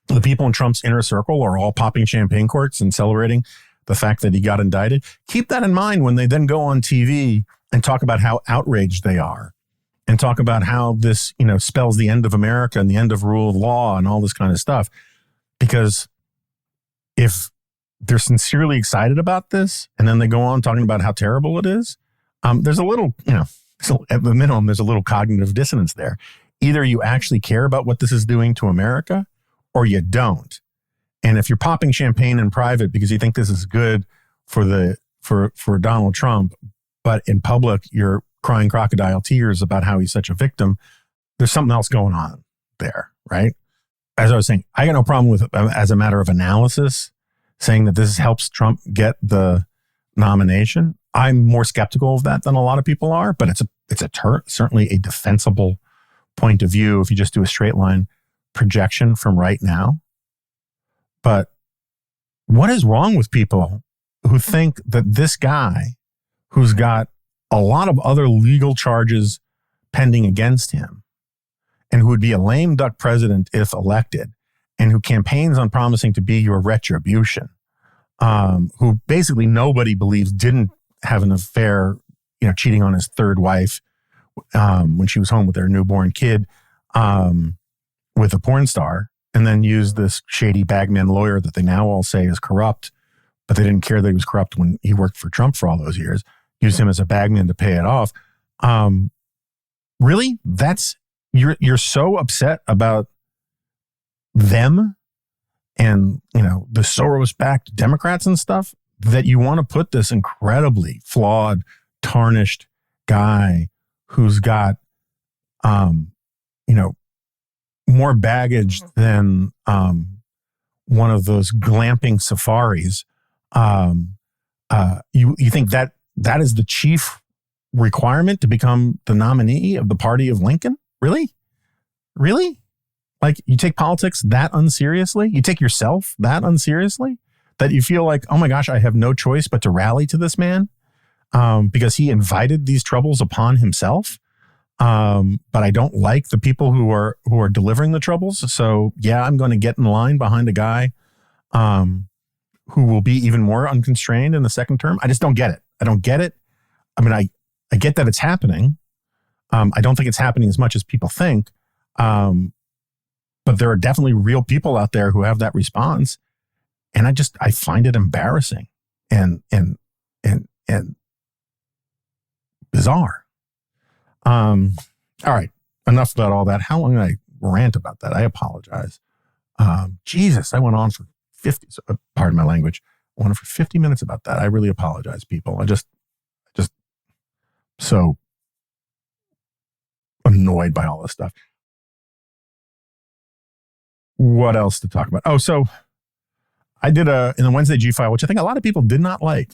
the people in Trump's inner circle are all popping champagne corks and celebrating the fact that he got indicted, keep that in mind when they then go on TV and talk about how outraged they are, and talk about how this, spells the end of America and the end of rule of law and all this kind of stuff. Because if they're sincerely excited about this and then they go on talking about how terrible it is, there's a little, at the minimum, there's a little cognitive dissonance there. Either you actually care about what this is doing to America or you don't. And if you're popping champagne in private because you think this is good for Donald Trump, but in public you're crying crocodile tears about how he's such a victim, there's something else going on there, right? As I was saying, I got no problem with, as a matter of analysis, saying that this helps Trump get the nomination. I'm more skeptical of that than a lot of people are, but it's certainly a defensible point of view if you just do a straight line projection from right now. But what is wrong with people who think that this guy, who's got a lot of other legal charges pending against him, and who would be a lame duck president if elected, and who campaigns on promising to be your retribution, who basically nobody believes didn't have an affair, cheating on his third wife when she was home with their newborn kid with a porn star, and then used this shady bagman lawyer that they now all say is corrupt, but they didn't care that he was corrupt when he worked for Trump for all those years, used him as a bagman to pay it off. Really? You're so upset about them and, the Soros-backed Democrats and stuff that you want to put this incredibly flawed, tarnished guy who's got, more baggage than one of those glamping safaris. You think that is the chief requirement to become the nominee of the party of Lincoln? Really? Really? Like, you take politics that unseriously? You take yourself that unseriously? That you feel like, oh my gosh, I have no choice but to rally to this man because he invited these troubles upon himself. But I don't like the people who are delivering the troubles. So yeah, I'm going to get in line behind a guy who will be even more unconstrained in the second term. I just don't get it. I don't get it. I mean, I get that it's happening. I don't think it's happening as much as people think. But there are definitely real people out there who have that response. And I find it embarrassing and bizarre. All right. Enough about all that. How long did I rant about that? I apologize. Jesus, I went on for 50, pardon my language. I went on for 50 minutes about that. I really apologize, people. I just so annoyed by all this stuff. What else to talk about? Oh, so I did in the Wednesday G file, which I think a lot of people did not like.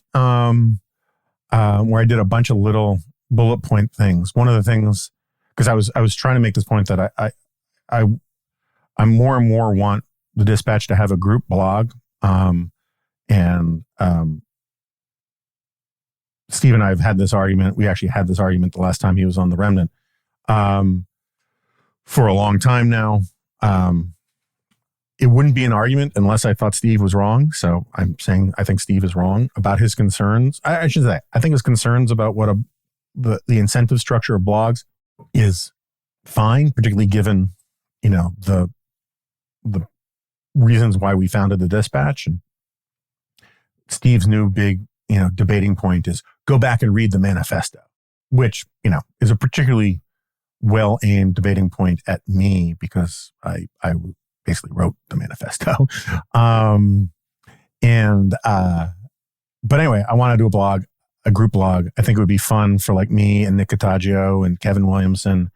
where I did a bunch of little bullet point things. One of the things, because I was trying to make this point that I more and more want the Dispatch to have a group blog. Steve and I have had this argument. We actually had this argument the last time he was on the Remnant, for a long time now. It wouldn't be an argument unless I thought Steve was wrong. So I'm saying I think Steve is wrong about his concerns. I should say, I think his concerns about what the incentive structure of blogs is fine, particularly given, the reasons why we founded the Dispatch. And Steve's new big, debating point is go back and read the manifesto, which, is a particularly well-aimed debating point at me because I basically wrote the manifesto. But anyway, I want to do a group blog. I think it would be fun for like me and Nick Cottagio and Kevin Williamson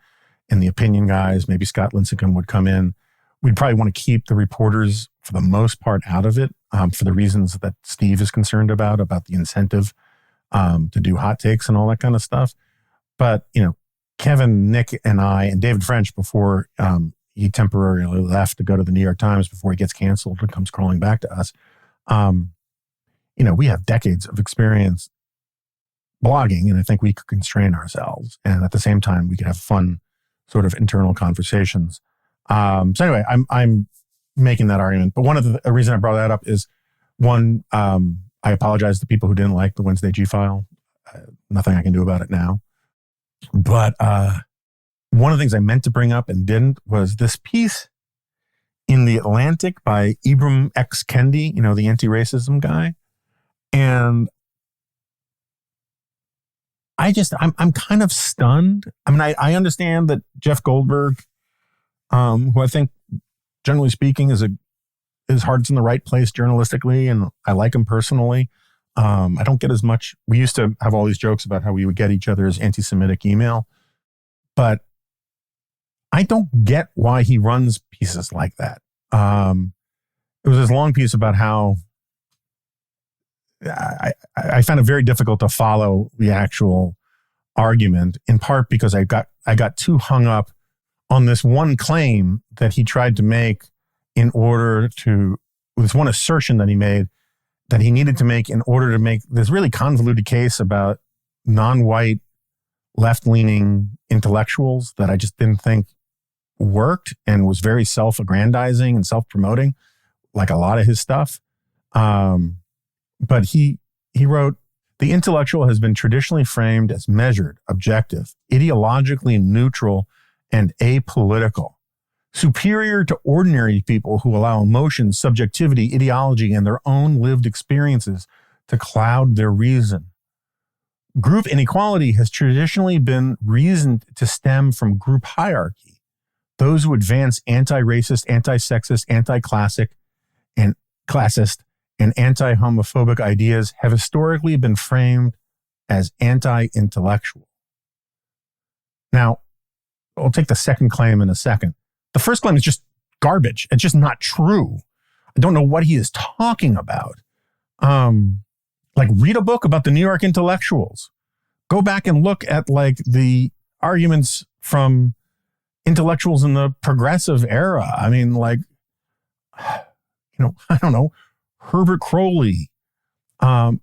and the opinion guys. Maybe Scott Lincecum would come in. We'd probably want to keep the reporters for the most part out of it, for the reasons that Steve is concerned about the incentive to do hot takes and all that kind of stuff. But, Kevin, Nick, and I, and David French, before he temporarily left to go to the New York Times before he gets canceled and comes crawling back to us, we have decades of experience blogging, and I think we could constrain ourselves. And at the same time, we could have fun sort of internal conversations. So anyway, I'm making that argument. But one of the reason I brought that up is, one, I apologize to people who didn't like the Wednesday G-File. Nothing I can do about it now. But one of the things I meant to bring up and didn't was this piece in The Atlantic by Ibram X. Kendi, the anti-racism guy. And I'm kind of stunned. I mean, I understand that Jeff Goldberg, who I think, generally speaking, his heart's in the right place journalistically, and I like him personally. I don't get as much. We used to have all these jokes about how we would get each other's anti-Semitic email, but I don't get why he runs pieces like that. It was this long piece about how I found it very difficult to follow the actual argument, in part because I got too hung up on this one claim that he tried to make this one assertion that he made that he needed to make in order to make this really convoluted case about non-white left-leaning intellectuals that I just didn't think worked, and was very self-aggrandizing and self-promoting, like a lot of his stuff. But he wrote, "The intellectual has been traditionally framed as measured, objective, ideologically neutral, and apolitical, superior to ordinary people who allow emotion, subjectivity, ideology, and their own lived experiences to cloud their reason. Group inequality has traditionally been reasoned to stem from group hierarchy. Those who advance anti-racist, anti-sexist, anti-classic, and classist, and anti-homophobic ideas have historically been framed as anti-intellectual." Now, I'll take the second claim in a second. The first claim is just garbage. It's just not true. I don't know what he is talking about. Read a book about the New York intellectuals. Go back and look at the arguments from intellectuals in the progressive era. I mean, I don't know, Herbert Crowley. So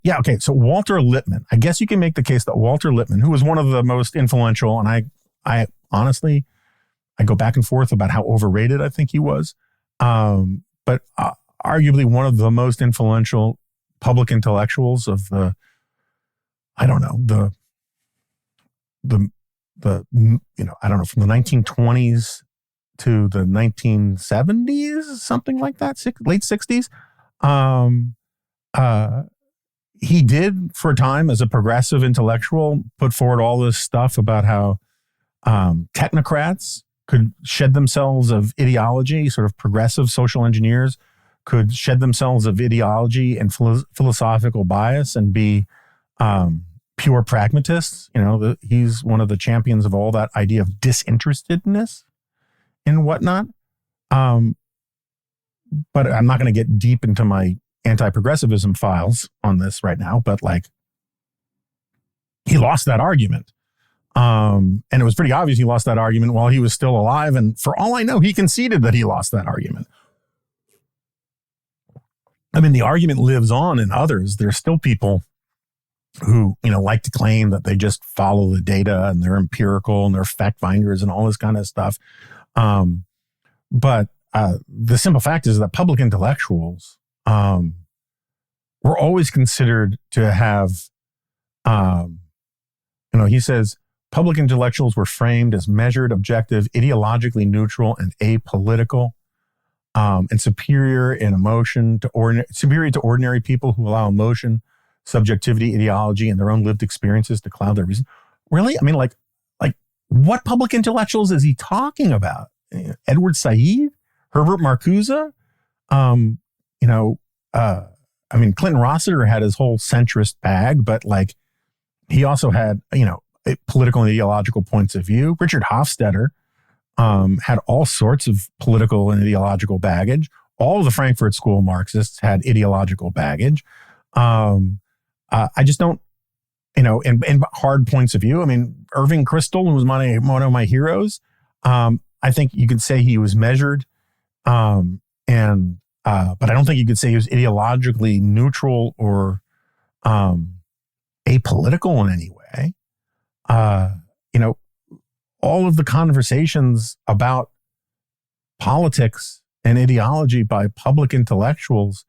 Walter Lippmann. I guess you can make the case that Walter Lippmann, who was one of the most influential, and I honestly, I go back and forth about how overrated I think he was, but arguably one of the most influential public intellectuals of the 1920s to the 1970s, something like that, late 60s. He did, for a time, as a progressive intellectual, put forward all this stuff about how technocrats could shed themselves of ideology, sort of progressive social engineers could shed themselves of ideology and philosophical bias and be pure pragmatists. He's one of the champions of all that idea of disinterestedness and whatnot. But I'm not going to get deep into my anti-progressivism files on this right now. But he lost that argument. And it was pretty obvious he lost that argument while he was still alive. And for all I know, he conceded that he lost that argument. I mean, the argument lives on in others. There's still people who, like to claim that they just follow the data and they're empirical and they're fact finders and all this kind of stuff. But the simple fact is that public intellectuals were always considered to have, he says, public intellectuals were framed as measured, objective, ideologically neutral, and apolitical, and superior in emotion superior to ordinary people who allow emotion, subjectivity, ideology, and their own lived experiences to cloud their reason. Really? I mean, like what public intellectuals is he talking about? Edward Said? Herbert Marcuse? Clinton Rossiter had his whole centrist bag, but he also had, political and ideological points of view. Richard Hofstadter had all sorts of political and ideological baggage. All of the Frankfurt School Marxists had ideological baggage. I just don't, and hard points of view. I mean, Irving Kristol, who was one of my heroes, I think you could say he was measured, but I don't think you could say he was ideologically neutral or apolitical in any way. All of the conversations about politics and ideology by public intellectuals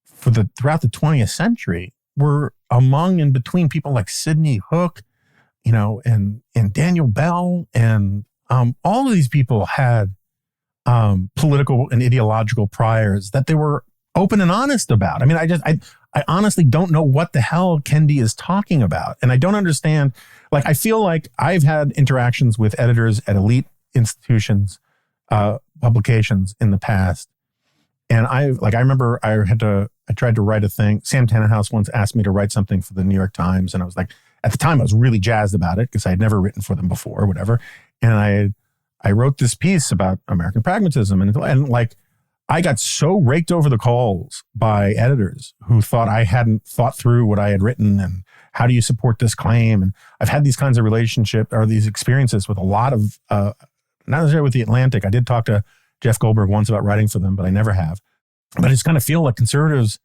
throughout the 20th century were among and between people like Sidney Hook, and Daniel Bell, and all of these people had political and ideological priors that they were open and honest about. I mean, I honestly don't know what the hell Kendi is talking about. And I don't understand. I feel like I've had interactions with editors at elite institutions, publications in the past. And I remember I tried to write a thing. Sam Tannenhouse once asked me to write something for the New York Times. And I was like, at the time I was really jazzed about it because I had never written for them before or whatever. And I wrote this piece about American pragmatism, and I got so raked over the coals by editors who thought I hadn't thought through what I had written and how do you support this claim? And I've had these kinds of these experiences with a lot of, not necessarily with The Atlantic. I did talk to Jeff Goldberg once about writing for them, but I never have. But I just kind of feel like conservatives,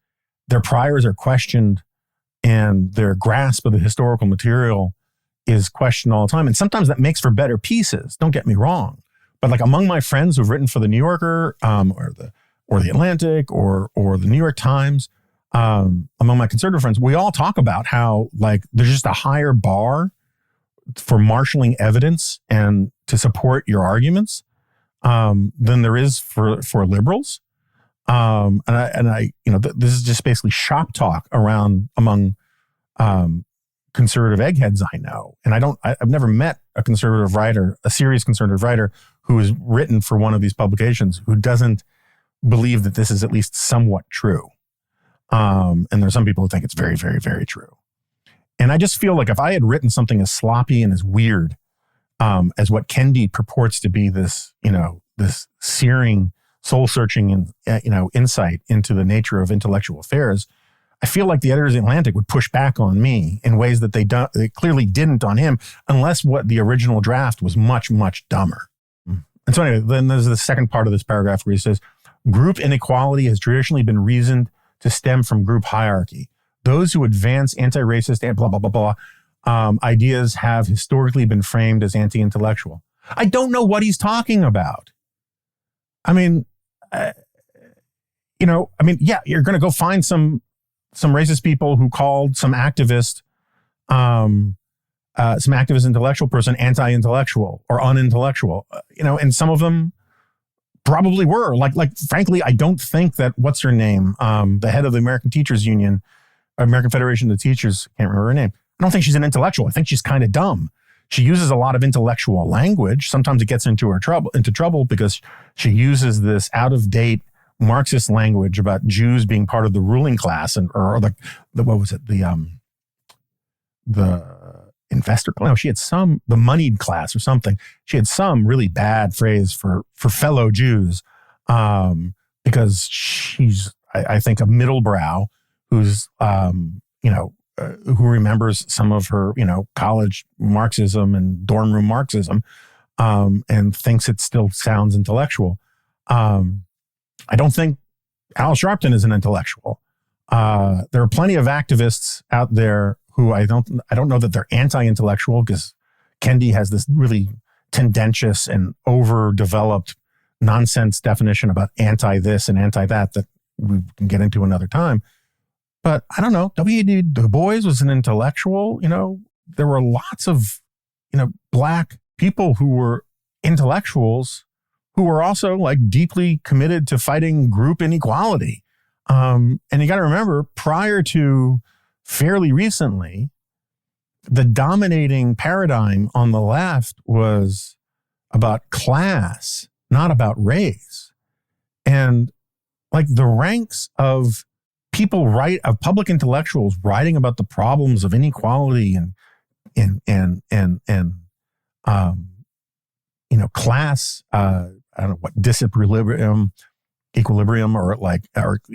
their priors are questioned and their grasp of the historical material is questioned all the time. And sometimes that makes for better pieces. Don't get me wrong. But among my friends who've written for the New Yorker or the Atlantic or the New York Times, among my conservative friends, we all talk about how there's just a higher bar for marshaling evidence and to support your arguments than there is for liberals. This is just basically shop talk among conservative eggheads I know. And I've never met a serious conservative writer who has written for one of these publications who doesn't believe that this is at least somewhat true. And there's some people who think it's very, very, very true. And I just feel like if I had written something as sloppy and as weird as what Kendi purports to be, this searing, soul-searching, and insight into the nature of intellectual affairs, I feel like the editors of The Atlantic would push back on me in ways that they clearly didn't on him, unless what the original draft was much, much dumber. And so anyway, then there's the second part of this paragraph where he says, group inequality has traditionally been reasoned to stem from group hierarchy. Those who advance anti-racist and blah, blah, blah, blah, ideas have historically been framed as anti-intellectual. I don't know what he's talking about. I mean, yeah, you're going to go find some racist people who called some activist intellectual person anti-intellectual or unintellectual, and some of them probably were. Frankly, I don't think that, what's her name, the head of the American Teachers Union, American Federation of Teachers, can't remember her name. I don't think she's an intellectual. I think she's kind of dumb. She uses a lot of intellectual language. Sometimes it gets into trouble because she uses this out-of-date Marxist language about Jews being part of the ruling class or what was it? The investor. No, she had the moneyed class or something. She had some really bad phrase for fellow Jews because she's, I think, a middle brow who's, who remembers some of her, college Marxism and dorm room Marxism, and thinks it still sounds intellectual. I don't think Al Sharpton is an intellectual. There are plenty of activists out there who I don't know that they're anti-intellectual, because Kendi has this really tendentious and overdeveloped nonsense definition about anti-this and anti-that we can get into another time. But I don't know. W.E.B. Du Bois was an intellectual. There were lots of, Black people who were intellectuals who were also like deeply committed to fighting group inequality. And you got to remember, prior to fairly recently, the dominating paradigm on the left was about class, not about race. And like the ranks of people of public intellectuals writing about the problems of inequality and class, I don't know what, equilibrium or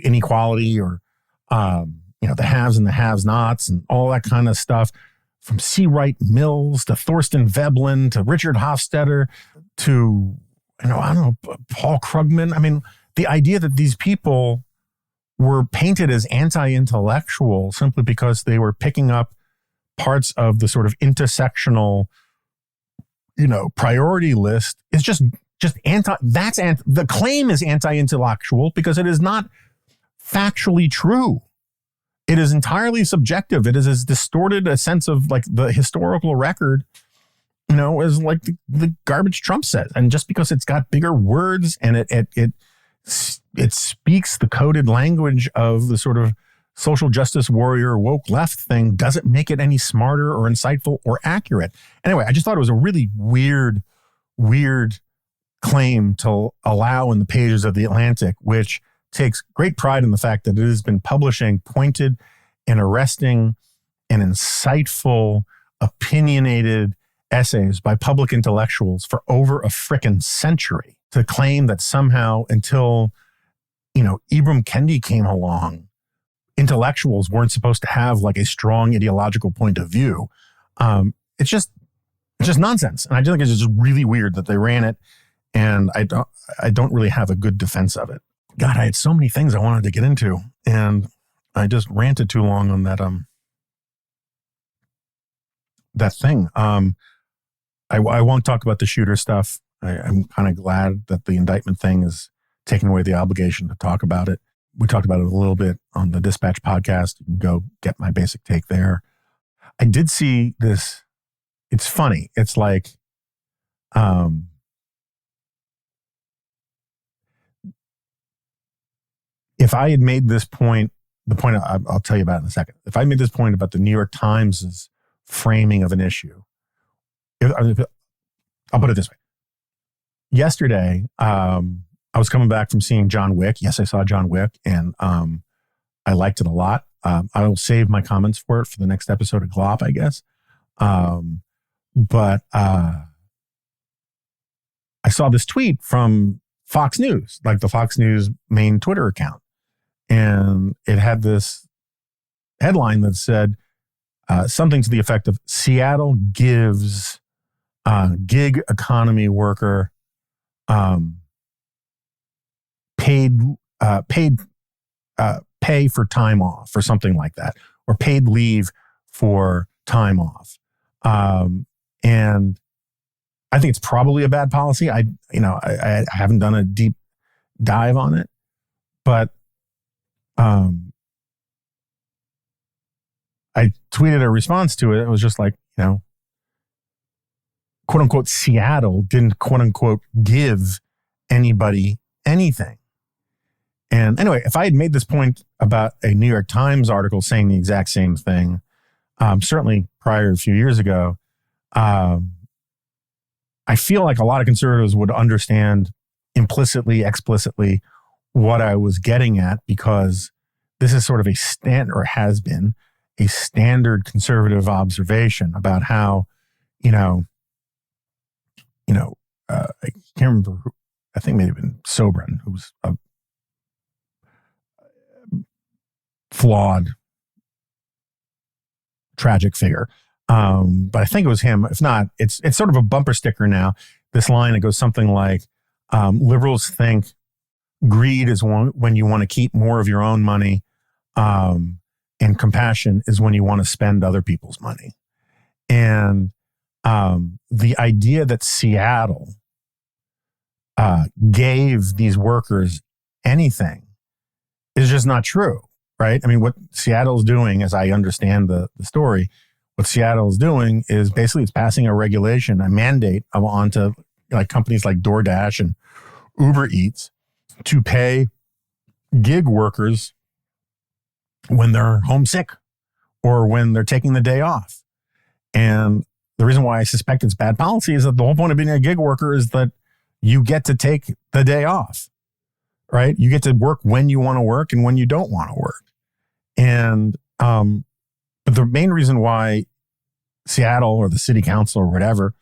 inequality, or the haves and the have-nots and all that kind of stuff, from C. Wright Mills to Thorstein Veblen to Richard Hofstadter to Paul Krugman. I mean, the idea that these people were painted as anti-intellectual simply because they were picking up parts of the sort of intersectional, priority list is just the claim is anti-intellectual because it is not factually true. It is entirely subjective. It is as distorted a sense of like the historical record, as like the garbage Trump says. And just because it's got bigger words and it speaks the coded language of the sort of social justice warrior woke left thing doesn't make it any smarter or insightful or accurate. Anyway, I just thought it was a really weird claim to allow in the pages of The Atlantic, which takes great pride in the fact that it has been publishing pointed and arresting and insightful, opinionated essays by public intellectuals for over a frickin' century. To claim that somehow until, Ibram Kendi came along, intellectuals weren't supposed to have like a strong ideological point of view. It's just nonsense. And I just think it's just really weird that they ran it. And I don't really have a good defense of it. God, I had so many things I wanted to get into, and I just ranted too long on that thing. I won't talk about the shooter stuff. I'm kind of glad that the indictment thing is taking away the obligation to talk about it. We talked about it a little bit on the Dispatch podcast. You can go get my basic take there. I did see this. It's funny. It's like, if I had made this point, the point I'll tell you about in a second. If I made this point about the New York Times' framing of an issue, I'll put it this way. Yesterday, I was coming back from seeing John Wick. Yes, I saw John Wick, and I liked it a lot. I will save my comments for it for the next episode of Glop, I guess. But I saw this tweet from Fox News, like the Fox News main Twitter account. And it had this headline that said something to the effect of Seattle gives gig economy worker paid pay for time off or something like that, or paid leave for time off. And I think it's probably a bad policy. I haven't done a deep dive on it, but I tweeted a response to it. It was just like, quote unquote, Seattle didn't quote unquote give anybody anything. And anyway, if I had made this point about a New York Times article saying the exact same thing, certainly prior a few years ago, I feel like a lot of conservatives would understand implicitly, explicitly what I was getting at, because this is sort of a has been a standard conservative observation about how, I can't remember who, I think maybe been Sobran, who was a flawed tragic figure. But I think it was him. If not, it's sort of a bumper sticker now. This line, it goes something like, liberals think greed is when you want to keep more of your own money, and compassion is when you want to spend other people's money. And the idea that Seattle gave these workers anything is just not true, right? I mean, what Seattle's doing, as I understand the story, what Seattle is doing is basically it's passing a regulation, a mandate onto like companies like DoorDash and Uber Eats to pay gig workers when they're homesick or when they're taking the day off. And the reason why I suspect it's bad policy is that the whole point of being a gig worker is that you get to take the day off, right? You get to work when you want to work and when you don't want to work. And, but the main reason why Seattle or the city council or whatever,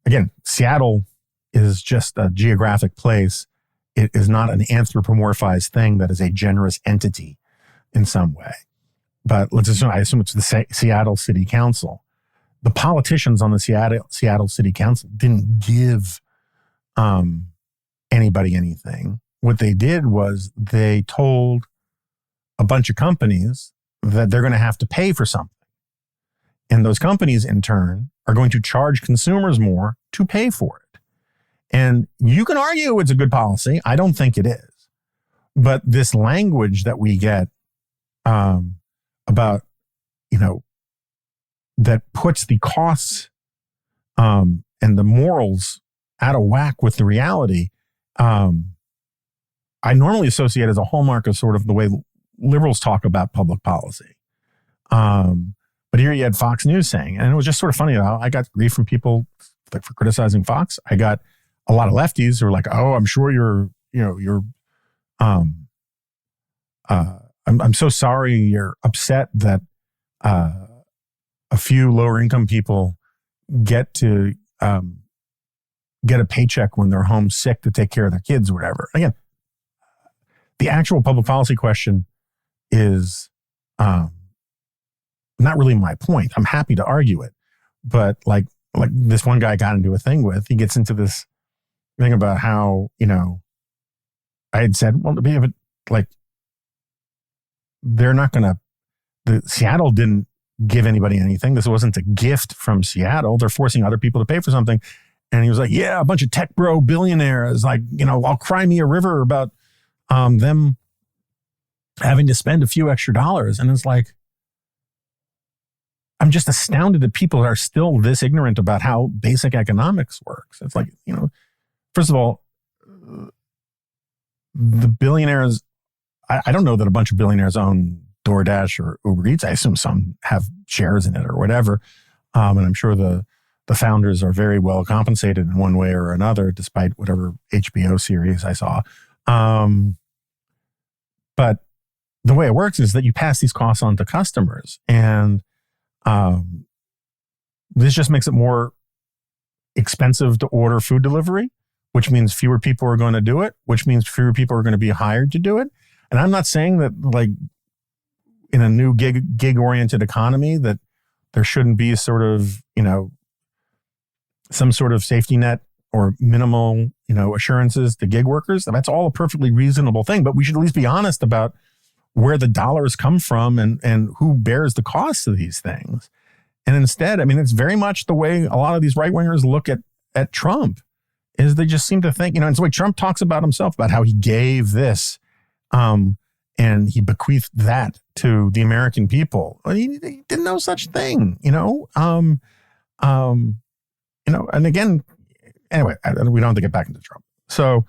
again, Seattle is just a geographic place. It is not an anthropomorphized thing that is a generous entity in some way. But I assume it's the Seattle City Council. The politicians on the Seattle City Council didn't give anybody anything. What they did was they told a bunch of companies that they're going to have to pay for something. And those companies, in turn, are going to charge consumers more to pay for it. And you can argue it's a good policy. I don't think it is. But this language that we get about, that puts the costs and the morals out of whack with the reality, I normally associate as a hallmark of sort of the way liberals talk about public policy. But here you had Fox News saying, and it was just sort of funny how I got grief from people for criticizing Fox. I got a lot of lefties who were like, "Oh, I'm sure I'm so sorry you're upset that a few lower income people get to get a paycheck when they're home sick to take care of their kids or whatever." Again, the actual public policy question is not really my point. I'm happy to argue it, but like this one guy got into a thing with, he gets into this thing about how, I had said, well, they're not going to, Seattle didn't give anybody anything. This wasn't a gift from Seattle. They're forcing other people to pay for something. And he was like, yeah, a bunch of tech bro billionaires, I'll cry me a river about them having to spend a few extra dollars. And it's like, I'm just astounded that people are still this ignorant about how basic economics works. It's like, first of all, the billionaires, I don't know that a bunch of billionaires own DoorDash or Uber Eats. I assume some have shares in it or whatever. And I'm sure the founders are very well compensated in one way or another, despite whatever HBO series I saw. But the way it works is that you pass these costs on to customers. And this just makes it more expensive to order food delivery, which means fewer people are going to do it, which means fewer people are going to be hired to do it. And I'm not saying that in a new gig-oriented economy that there shouldn't be sort of, some sort of safety net or minimal, assurances to gig workers. That's all a perfectly reasonable thing, but we should at least be honest about where the dollars come from and who bears the costs of these things. And instead, it's very much the way a lot of these right-wingers look at Trump, is they just seem to think, it's the way Trump talks about himself, about how he gave this and he bequeathed that to the American people. He did no such thing, and again, anyway, we don't have to get back into Trump. So,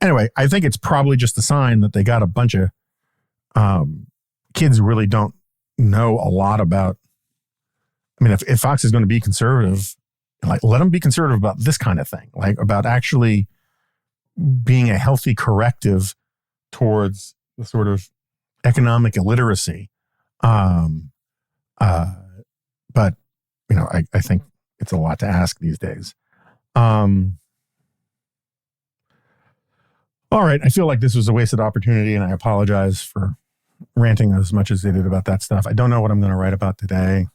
anyway, I think it's probably just a sign that they got a bunch of kids who really don't know a lot about. If Fox is going to be conservative, let them be conservative about this kind of thing, about actually being a healthy corrective towards the sort of economic illiteracy. But I think it's a lot to ask these days. All right. I feel like this was a wasted opportunity, and I apologize for ranting as much as they did about that stuff. I don't know what I'm going to write about today.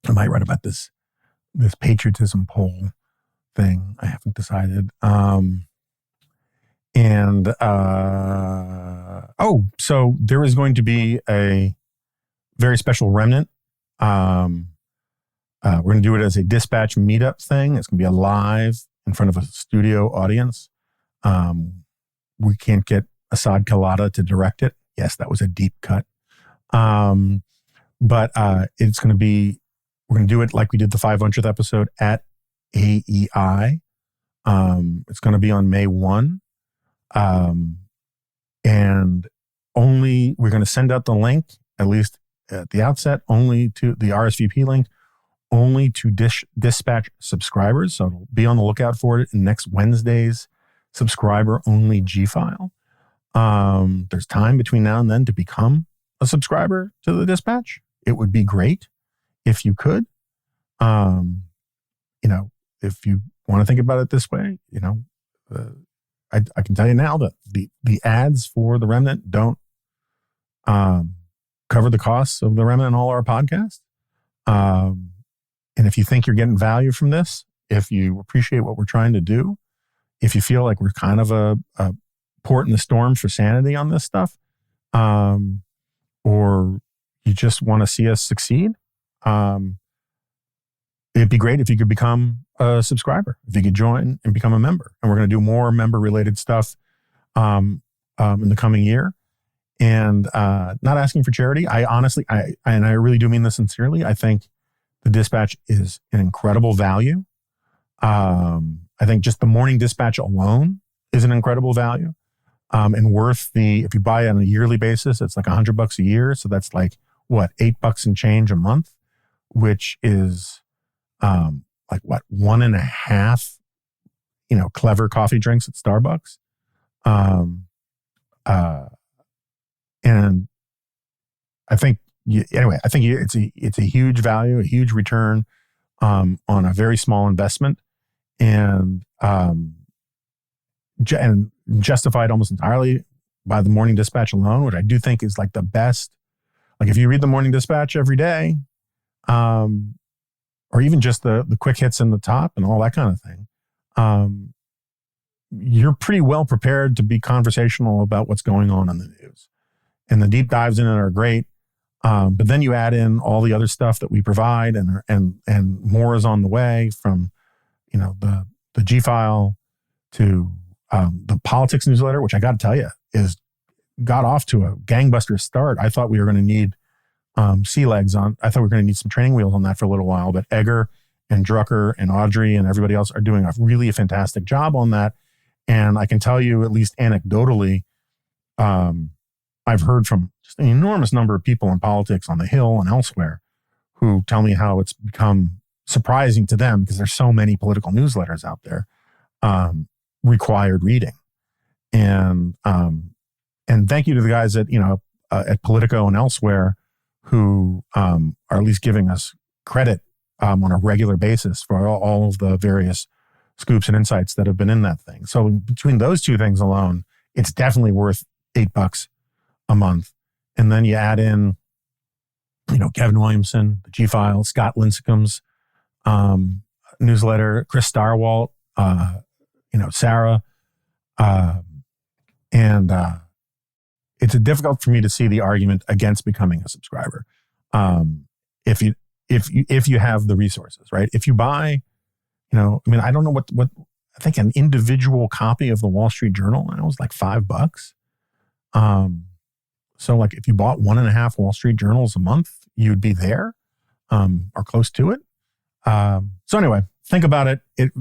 I might write about this patriotism poll thing. I haven't decided. So there is going to be a very special remnant. We're going to do it as a dispatch meetup thing. It's going to be a live in front of a studio audience. We can't get Assad Kalata to direct it. Yes, that was a deep cut. But it's going to be, we're going to do it like we did the 500th episode at AEI. It's going to be on May 1. And we're going to send out the link, at least at the outset, only to the RSVP link, only to dispatch subscribers. So it'll be on the lookout for it in next Wednesday's subscriber only G file. There's time between now and then to become a subscriber to the dispatch. It would be great if you could. If you want to think about it this way, I can tell you now that the ads for the Remnant don't cover the costs of the Remnant and all our podcasts. And if you think you're getting value from this, if you appreciate what we're trying to do, if you feel like we're kind of a port in the storm for sanity on this stuff, or you just want to see us succeed, it'd be great if you could become a subscriber, if you could join and become a member. And we're going to do more member-related stuff in the coming year. And not asking for charity. I honestly, and I really do mean this sincerely, I think the dispatch is an incredible value. I think just the morning dispatch alone is an incredible value, and worth if you buy it on a yearly basis, it's like $100 a year. So that's like $8 and change a month, which is like 1.5, clever coffee drinks at Starbucks. And I think, it's a huge value, a huge return on a very small investment, and justified almost entirely by the Morning Dispatch alone, which I do think is like the best. Like if you read the Morning Dispatch every day, or even just the quick hits in the top and all that kind of thing, you're pretty well prepared to be conversational about what's going on in the news. And the deep dives in it are great. But then you add in all the other stuff that we provide, and more is on the way, from, the G file to the politics newsletter, which I got to tell you got off to a gangbuster start. I thought we were going to need sea legs on. I thought we were going to need some training wheels on that for a little while, but Egger and Drucker and Audrey and everybody else are doing a really fantastic job on that. And I can tell you, at least anecdotally, I've heard from just an enormous number of people in politics on the Hill and elsewhere who tell me how it's become surprising to them, because there's so many political newsletters out there, required reading. And thank you to the guys at Politico and elsewhere who are at least giving us credit on a regular basis for all of the various scoops and insights that have been in that thing. So between those two things alone, it's definitely worth $8 a month. And then you add in, Kevin Williamson, the G-File, Scott Lincecum's newsletter, Chris Starwalt, Sarah. It's difficult for me to see the argument against becoming a subscriber. If you have the resources, right? If you buy, I don't know what I think an individual copy of the Wall Street Journal, and it was like $5. So like if you bought 1.5 Wall Street Journals a month, you'd be there, or close to it. So anyway, think about it. It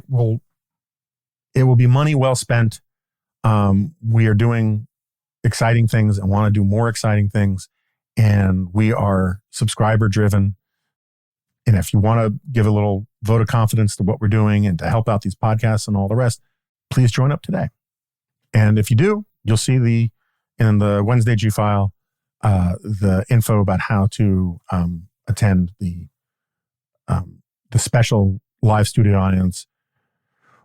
will be money well spent. We are doing exciting things and want to do more exciting things. And we are subscriber driven. And if you want to give a little vote of confidence to what we're doing and to help out these podcasts and all the rest, please join up today. And if you do, you'll see in the Wednesday G file, the info about how to attend the special live studio audience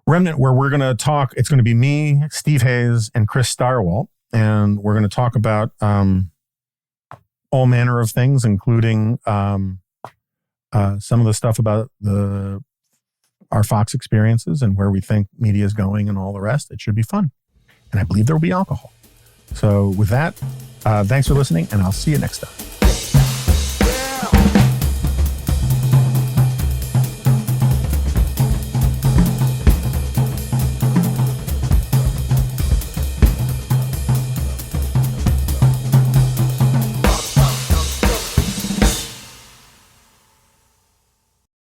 Remnant, where we're going to talk. It's going to be me, Steve Hayes, and Chris Starwalt. and we're going to talk about all manner of things, including some of the stuff about our Fox experiences and where we think media is going and all the rest. It should be fun. And I believe there will be alcohol. So with that, thanks for listening, and I'll see you next time.